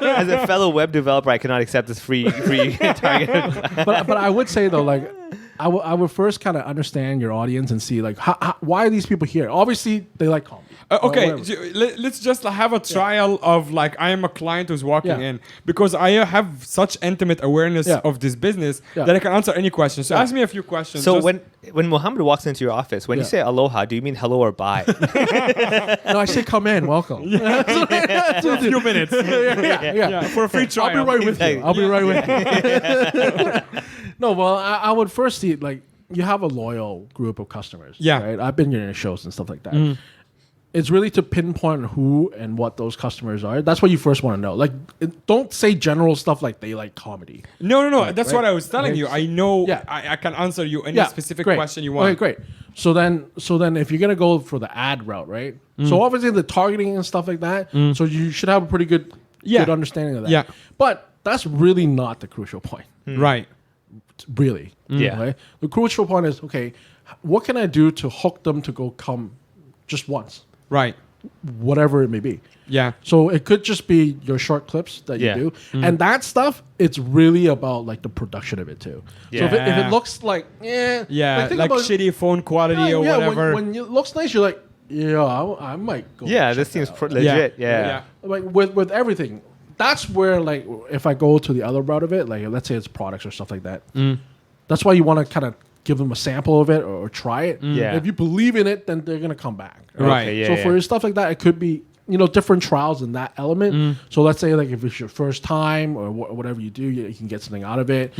As a fellow web developer, I cannot accept this free target.
but I would say though, like I would first kind of understand your audience and see like why are these people here? Obviously, they like comedy.
Okay,
Or whatever.
let's just have a trial of like I am a client who's walking
Yeah.
in because I have such intimate awareness
Yeah.
of this business
Yeah.
that I can answer any question. So
Yeah.
ask me a few questions.
So
just-
when Mohammed walks into your office, when you
Yeah.
say aloha, do you mean hello or bye?
No, I say come in, welcome.
a few minutes,
Yeah.
for a free trial.
I'll be right with you. I'll be right with you. No, well, I would first see like you have a loyal group of customers.
Yeah.
Right. I've been in shows and stuff like that. It's really to pinpoint who and what those customers are. That's what you first want to know. Like, don't say general stuff like they like comedy.
No. That's what
right.
I was telling
Okay.
you. I know
Yeah.
I can answer you any specific
great.
question you want.
Okay, great. So then, if you're gonna go for the ad route, right? So obviously the targeting and stuff like that. So you should have a pretty good understanding of that.
Yeah.
But that's really not the crucial point.
Right.
Really.
Yeah.
Right? The crucial point is okay. What can I do to hook them to go come just once,
Right.
whatever it may be.
Yeah.
So it could just be your short clips that
Yeah.
you do, and that stuff. It's really about like the production of it too. So if
Yeah.
it looks like
Yeah.
think
Like
about-
shitty phone quality or whatever.
When it looks nice, you're like, I might go.
Yeah,
check
this seems
that out.
legit. Yeah.
Like with everything. That's where like if I go to the other route of it, like let's say it's products or stuff like that. That's why you want to kind of give them a sample of it or try it.
Yeah.
If you believe in it, then they're gonna come back.
Right.
Okay, yeah,
So
yeah.
for stuff like that, it could be different trials in that element. So let's say like if it's your first time or whatever you do, you can get something out of it,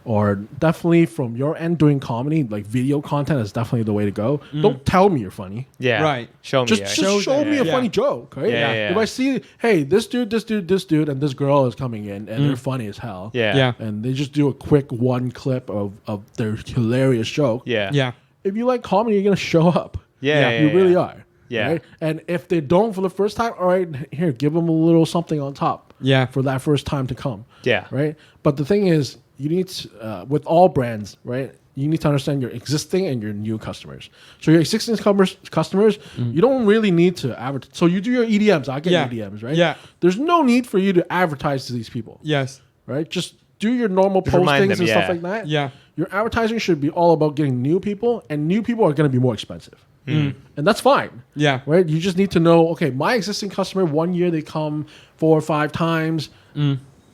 or definitely from your end doing comedy, like video content is definitely the way to go. Don't tell me you're funny.
Yeah.
Right.
Show me.
Just show me a funny joke, right?
Yeah, yeah.
If I see, hey, this dude, and this girl is coming in, and they're funny as hell.
Yeah.
Yeah.
And they just do a quick one clip of their hilarious joke.
Yeah.
Yeah.
If you like comedy, you're gonna show up.
Yeah,
You
yeah,
really
yeah.
are.
Yeah.
Right? And if they don't for the first time, all right, here, give them a little something on top.
Yeah.
For that first time to come.
Yeah.
Right. But the thing is, you need to, with all brands, right? You need to understand your existing and your new customers. So your existing customers, you don't really need to advertise. So you do your EDMs. I get
Yeah.
EDMs, right?
Yeah.
There's no need for you to advertise to these people,
Yes.
right? Just do your normal
Just remind
postings
them,
and stuff
yeah.
like that.
Yeah.
Your advertising should be all about getting new people, and new people are going to be more expensive. And that's fine.
Yeah.
Right? You just need to know, okay, my existing customer, 1 year they come 4 or 5 times.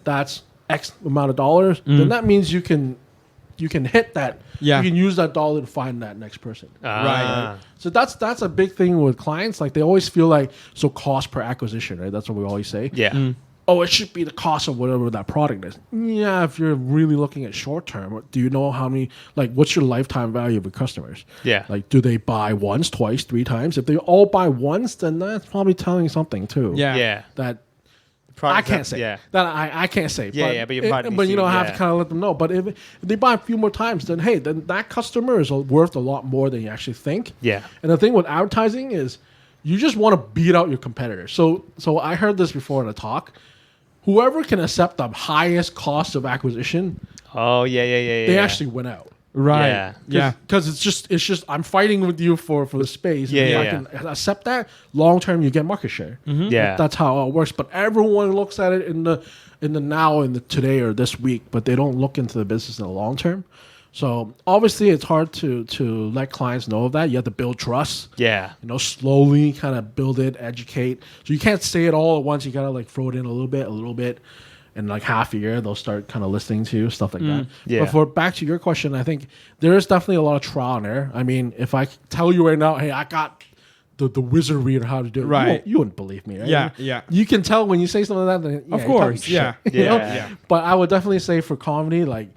That's X amount of dollars. Then that means you can hit that.
Yeah.
You can use that dollar to find that next person.
Ah.
So that's a big thing with clients. Like they always feel like, so cost per acquisition, right? That's what we always say.
Yeah.
Oh, it should be the cost of whatever that product is. Yeah, if you're really looking at short term, do you know how many, like, what's your lifetime value of your customers?
Yeah.
Like, do they buy once, twice, 3 times? If they all buy once, then that's probably telling you something too.
Yeah.
Yeah.
That I
Products
can't
that-
say.
Yeah.
That I can't say.
Yeah, but you probably
but you
see,
have
yeah.
to kind of let them know. But if they buy a few more times, then hey, then that customer is worth a lot more than you actually think.
Yeah.
And the thing with advertising is, you just want to beat out your competitors. So I heard this before in a talk. Whoever can accept the highest cost of acquisition,
Oh, yeah.
they actually win out.
Right.
Yeah.
Yeah.
Because it's just I'm fighting with you for the space.
Yeah,
And if
yeah,
I
yeah.
can accept that, long term you get market share.
Yeah.
That's how it works. But everyone looks at it in the now, in the today or this week, but they don't look into the business in the long term. So obviously it's hard to let clients know of that. You have to build trust.
Yeah.
Slowly kind of build it, educate. So you can't say it all at once. You gotta like throw it in a little bit. And like half a year, they'll start kind of listening to you, stuff like that.
Yeah.
But for back to your question, I think there is definitely a lot of trial and error. I mean, if I tell you right now, hey, I got the wizardry on how to do it,
Right.
you wouldn't believe me, right?
Yeah, yeah.
You can tell when you say something like that. Then, yeah,
Of
you're talking
course. Yeah.
shit, you know?
Yeah.
But I would definitely say for comedy, like,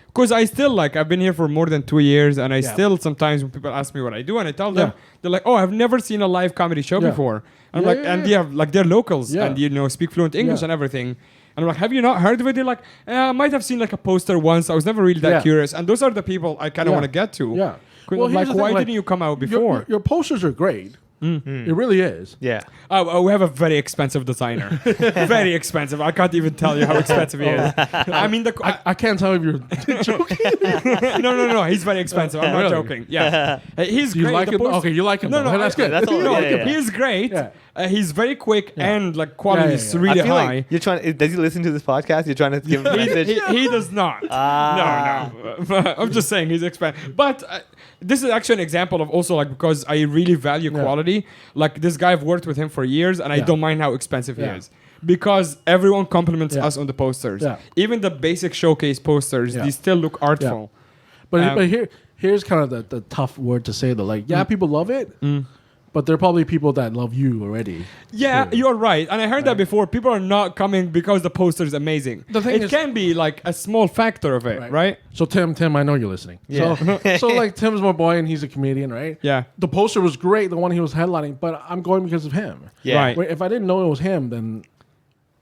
Because I still I've been here for more than 2 years, and I
Yeah.
still sometimes when people ask me what I do, and I tell them,
Yeah.
they're like, "Oh, I've never seen a live comedy show
Yeah.
before." And I'm
Yeah,
like,
yeah,
and
yeah.
they have they're locals,
Yeah.
and speak fluent English
Yeah.
and everything. And I'm like, "Have you not heard of it?" They're like, "I might have seen like a poster once. I was never really that
Yeah.
curious." And those are the people I kind of
Yeah.
want to get to.
yeah.
'Cause
Well,
I'm
here's
like,
the thing,
why
like,
didn't you come out
your-
before?
Your posters are great. It really is.
Yeah.
Oh, we have a very expensive designer. Very expensive. I can't even tell you how expensive he is. I mean,
I can't tell if you're joking.
no. He's very expensive. I'm not
Really?
joking. Yeah, he's
Do you
great.
like
The
him?
post-
Okay, you like him.
No,
though.
no,
That's good.
that's all-
No,
yeah, yeah.
he's great.
Yeah.
He's very quick and like quality
Yeah,
is
yeah, yeah.
really
I feel
high.
like you're trying. Does he listen to this podcast? You're trying to give him a message.
he does not. No. I'm just saying he's expensive. But this is actually an example of also like because I really value quality. Like this guy, I've worked with him for years, and I
Yeah.
don't mind how expensive
Yeah.
he is. Because everyone compliments
Yeah.
us on the posters.
Yeah.
Even the basic showcase posters,
Yeah.
they still look artful.
But here's kind of the tough word to say though. Like, yeah, people love it, but there are probably people that love you already.
Yeah,
too.
you're right. And I heard that before. People are not coming because the poster is amazing.
The thing
it
is-
can be like a small factor of it, right?
So Tim, I know you're listening.
Yeah.
So like Tim's my boy and he's a comedian, right?
Yeah.
The poster was great, the one he was headlining, but I'm going because of him.
Yeah.
Right.
Wait, if I didn't know it was him, then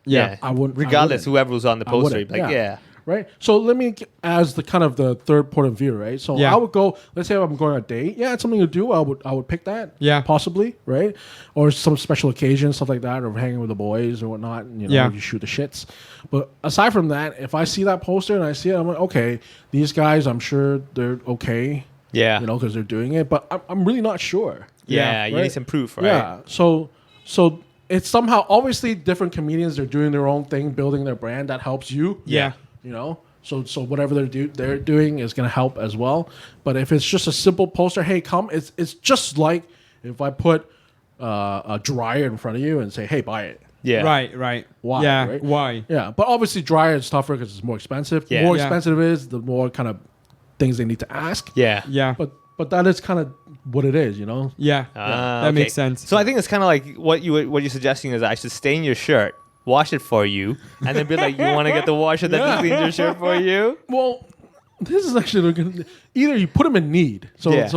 Yeah.
I wouldn't.
Regardless, whoever was on the
I
poster,
wouldn't.
like yeah.
Right. So let me as the kind of the third point of view, right? So
Yeah.
I would go. Let's say I'm going on a date. Yeah, it's something to do. I would pick that.
Yeah.
Possibly, right? Or some special occasion, stuff like that, or hanging with the boys or whatnot. And,
Yeah.
you shoot the shits. But aside from that, if I see that poster and I see it, I'm like, okay, these guys, I'm sure they're okay.
Yeah.
Because they're doing it. But I'm really not sure.
Yeah, you
right?
need some proof, right?
Yeah. So it's somehow obviously different comedians. They're doing their own thing, building their brand. That helps you.
Yeah.
So whatever they're doing is gonna help as well. But if it's just a simple poster, hey, come. It's just like if I put a dryer in front of you and say, hey, buy it.
Yeah.
Right.
Why,
Yeah.
right?
Why?
Yeah. But obviously dryer is tougher because it's more expensive.
Yeah.
The more
Yeah.
expensive it is, the more kind of things they need to ask.
Yeah.
Yeah.
But that is kind of what it is, you know.
Yeah.
Ah,
That
okay.
makes sense.
So I think it's kind of like what you're suggesting is I should stain your shirt, wash it for you, and then be like, you want to get the washer that
Yeah.
cleans your shirt for you?
Well, this is actually either you put them in need. So
Yeah.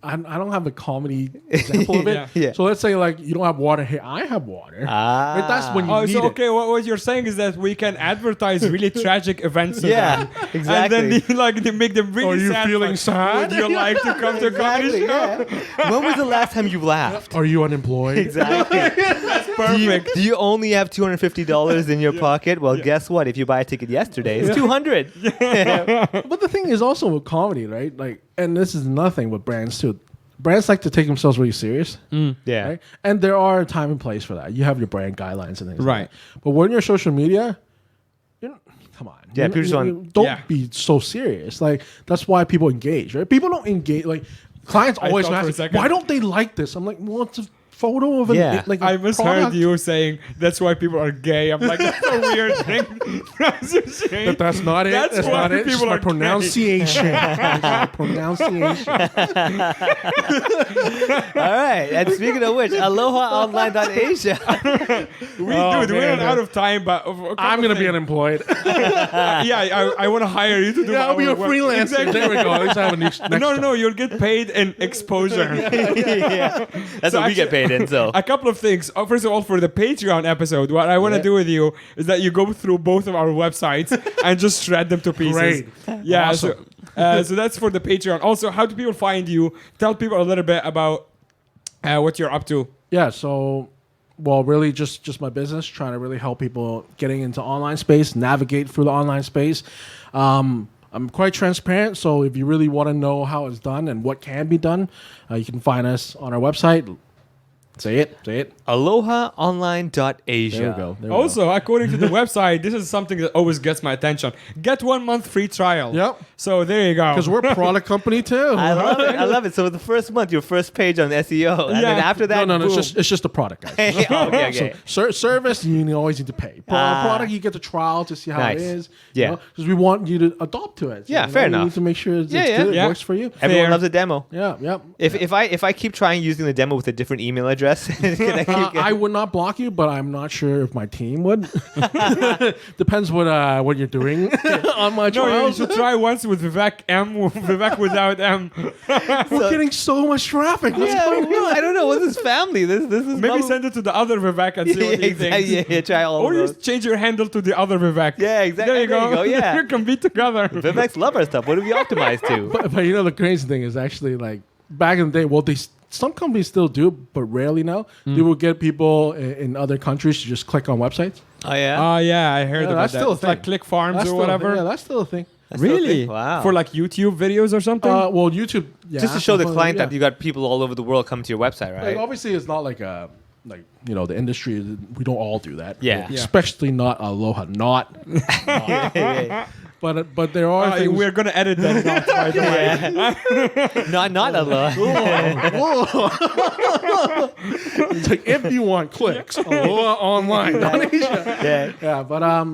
I don't have a comedy example of it.
Yeah.
Yeah.
So let's say like you don't have water. Hey, I have water.
Ah.
Right? That's when you
Oh,
need
so
it.
okay. What you're saying is that we can advertise really tragic events. to
Yeah,
them,
exactly.
And then they make them really
Are you
sad.
feeling
like,
sad?
Would you like to come to a comedy
Exactly,
show?
yeah. When was the last time you laughed?
Are you unemployed?
Exactly.
Perfect.
Do you only have $250 in your pocket? Well, guess what? If you buy a ticket yesterday, it's $200.
But the thing is also with comedy, right? Like, and this is nothing with brands too. Brands like to take themselves really serious,
Yeah.
right? And there are a time and place for that. You have your brand guidelines and things,
Right.
like that. But when you're social media, come on,
Yeah, people just
don't
Yeah.
be so serious. Like that's why people engage, right? People don't engage. Like clients always
thought for a
ask,
second-
why don't they like this? I'm like, well, it's a photo of
Yeah.
like
I
a
misheard
product.
you saying that's why people are gay. I'm like, that's a weird thing. That's a shame.
But that's not it.
That's
That's
why
not it. It's
people
my
are gay.
pronunciation. It's my pronunciation.
All right. And speaking of which, alohaonline.asia.
Dude, we're
man.
out of time, but
I'm gonna be unemployed.
yeah, I want to hire you to do.
Yeah, I'll be
our
a
work.
freelancer.
Exactly.
There we go. At least I have a new next
No,
job.
you'll get paid in exposure.
Yeah. That's
So
what we get paid in, so.
A couple of things. First of all, for the Patreon episode, what I want to
Yeah.
do with you is that you go through both of our websites and just shred them to pieces.
Great.
Yeah.
Awesome.
So that's for the Patreon. Also, how do people find you? Tell people a little bit about what you're up to.
Yeah, so well, really just my business, trying to really help people getting into online space, navigate through the online space. I'm quite transparent, so if you really want to know how it's done and what can be done, you can find us on our website. Say it.
alohaonline.asia.
There we go. There we
Also, according to the website, this is something that always gets my attention. Get 1 month free trial.
Yep.
So there you go.
Because we're a product company too.
I love it. I love it. So the first month, your first page on SEO. And
Yeah.
then after that,
no,
boom.
it's just a product, guys.
Okay.
So service, you always need to pay. Product, you get the trial to see how
Nice.
it is.
Yeah.
Because we want you to adopt to it. So,
Yeah, fair
You
enough.
need to make sure it's
Yeah,
good,
yeah.
it works for you.
Everyone
Fair.
loves a demo.
Yeah.
If I keep trying using the demo with a different email address, can I keep
I would not block you, but I'm not sure if my team would. Depends what you're doing on my
No, you
trials.
should try once with Vivek Vivek without M.
We're getting so much traffic. What's
Yeah,
going
well,
on?
I don't know. What's his family? This is
Maybe
probably-
send it to the other Vivek and see
yeah,
what he
exactly.
thinks.
Yeah, try all
Or
of
you
those.
just change your handle to the other Vivek.
Yeah, exactly.
There you go.
Yeah.
You can be together.
Vivek's love our stuff. What do we optimize to?
But you know the crazy thing is actually like back in the day. Well, some companies still do, but rarely now. They will get people in other countries to just click on websites.
Oh yeah.
Oh yeah, I heard
Yeah,
about
that's
that.
still a
It's like
thing.
Click Farms
That's
or
still a thing.
whatever.
Yeah, that's still a thing.
That's so
Really?
big. Wow.
For like YouTube videos or something?
Well, YouTube. Yeah,
Just to show the client
yeah.
that you got people all over the world come to your website,
Like,
right?
obviously, it's not like the industry. We don't all do that.
Yeah. Yeah.
Especially not Aloha. Not.
Yeah.
But there are things.
we're gonna edit that out, by the way.
Not a lot.
It's like if you want clicks, Aloha Online.
Yeah.
Yeah, but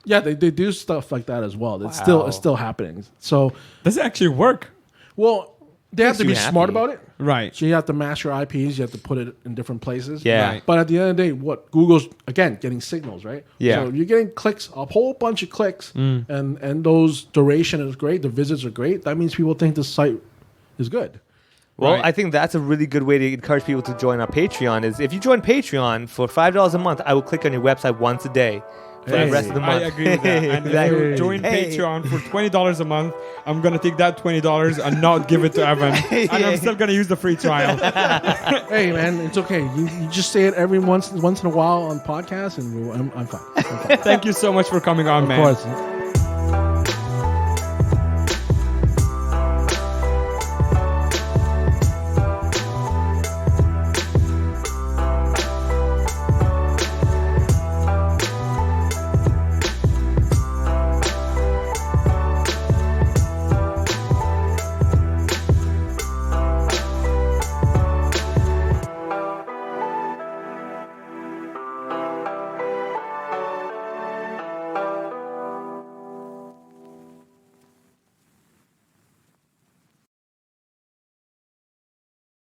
yeah, they do stuff like that as well. It's still happening. So,
Does it actually work?
well, they have
Makes
to
you
be smart
happy.
about it.
Right.
So you have to master your IPs. You have to put it in different places.
Yeah.
Right.
But at the end of the day, what Google's again getting signals, right?
Yeah.
So you're getting clicks, a whole bunch of clicks, and those duration is great. The visits are great. That means people think the site is good.
Well,
Right.
I think that's a really good way to encourage people to join our Patreon. Is if you join Patreon for $5 a month, I will click on your website once a day for the
Hey.
rest of the
I
month.
agree with that. And if you
Exactly.
join
Hey.
Patreon for $20 a month, I'm gonna take that $20 and not give it to Evan, and I'm still gonna use the free trial.
Hey man, it's okay. You just say it every once in a while on podcasts, and I'm fine. I'm fine.
Thank you so much for coming on,
Of
man.
course.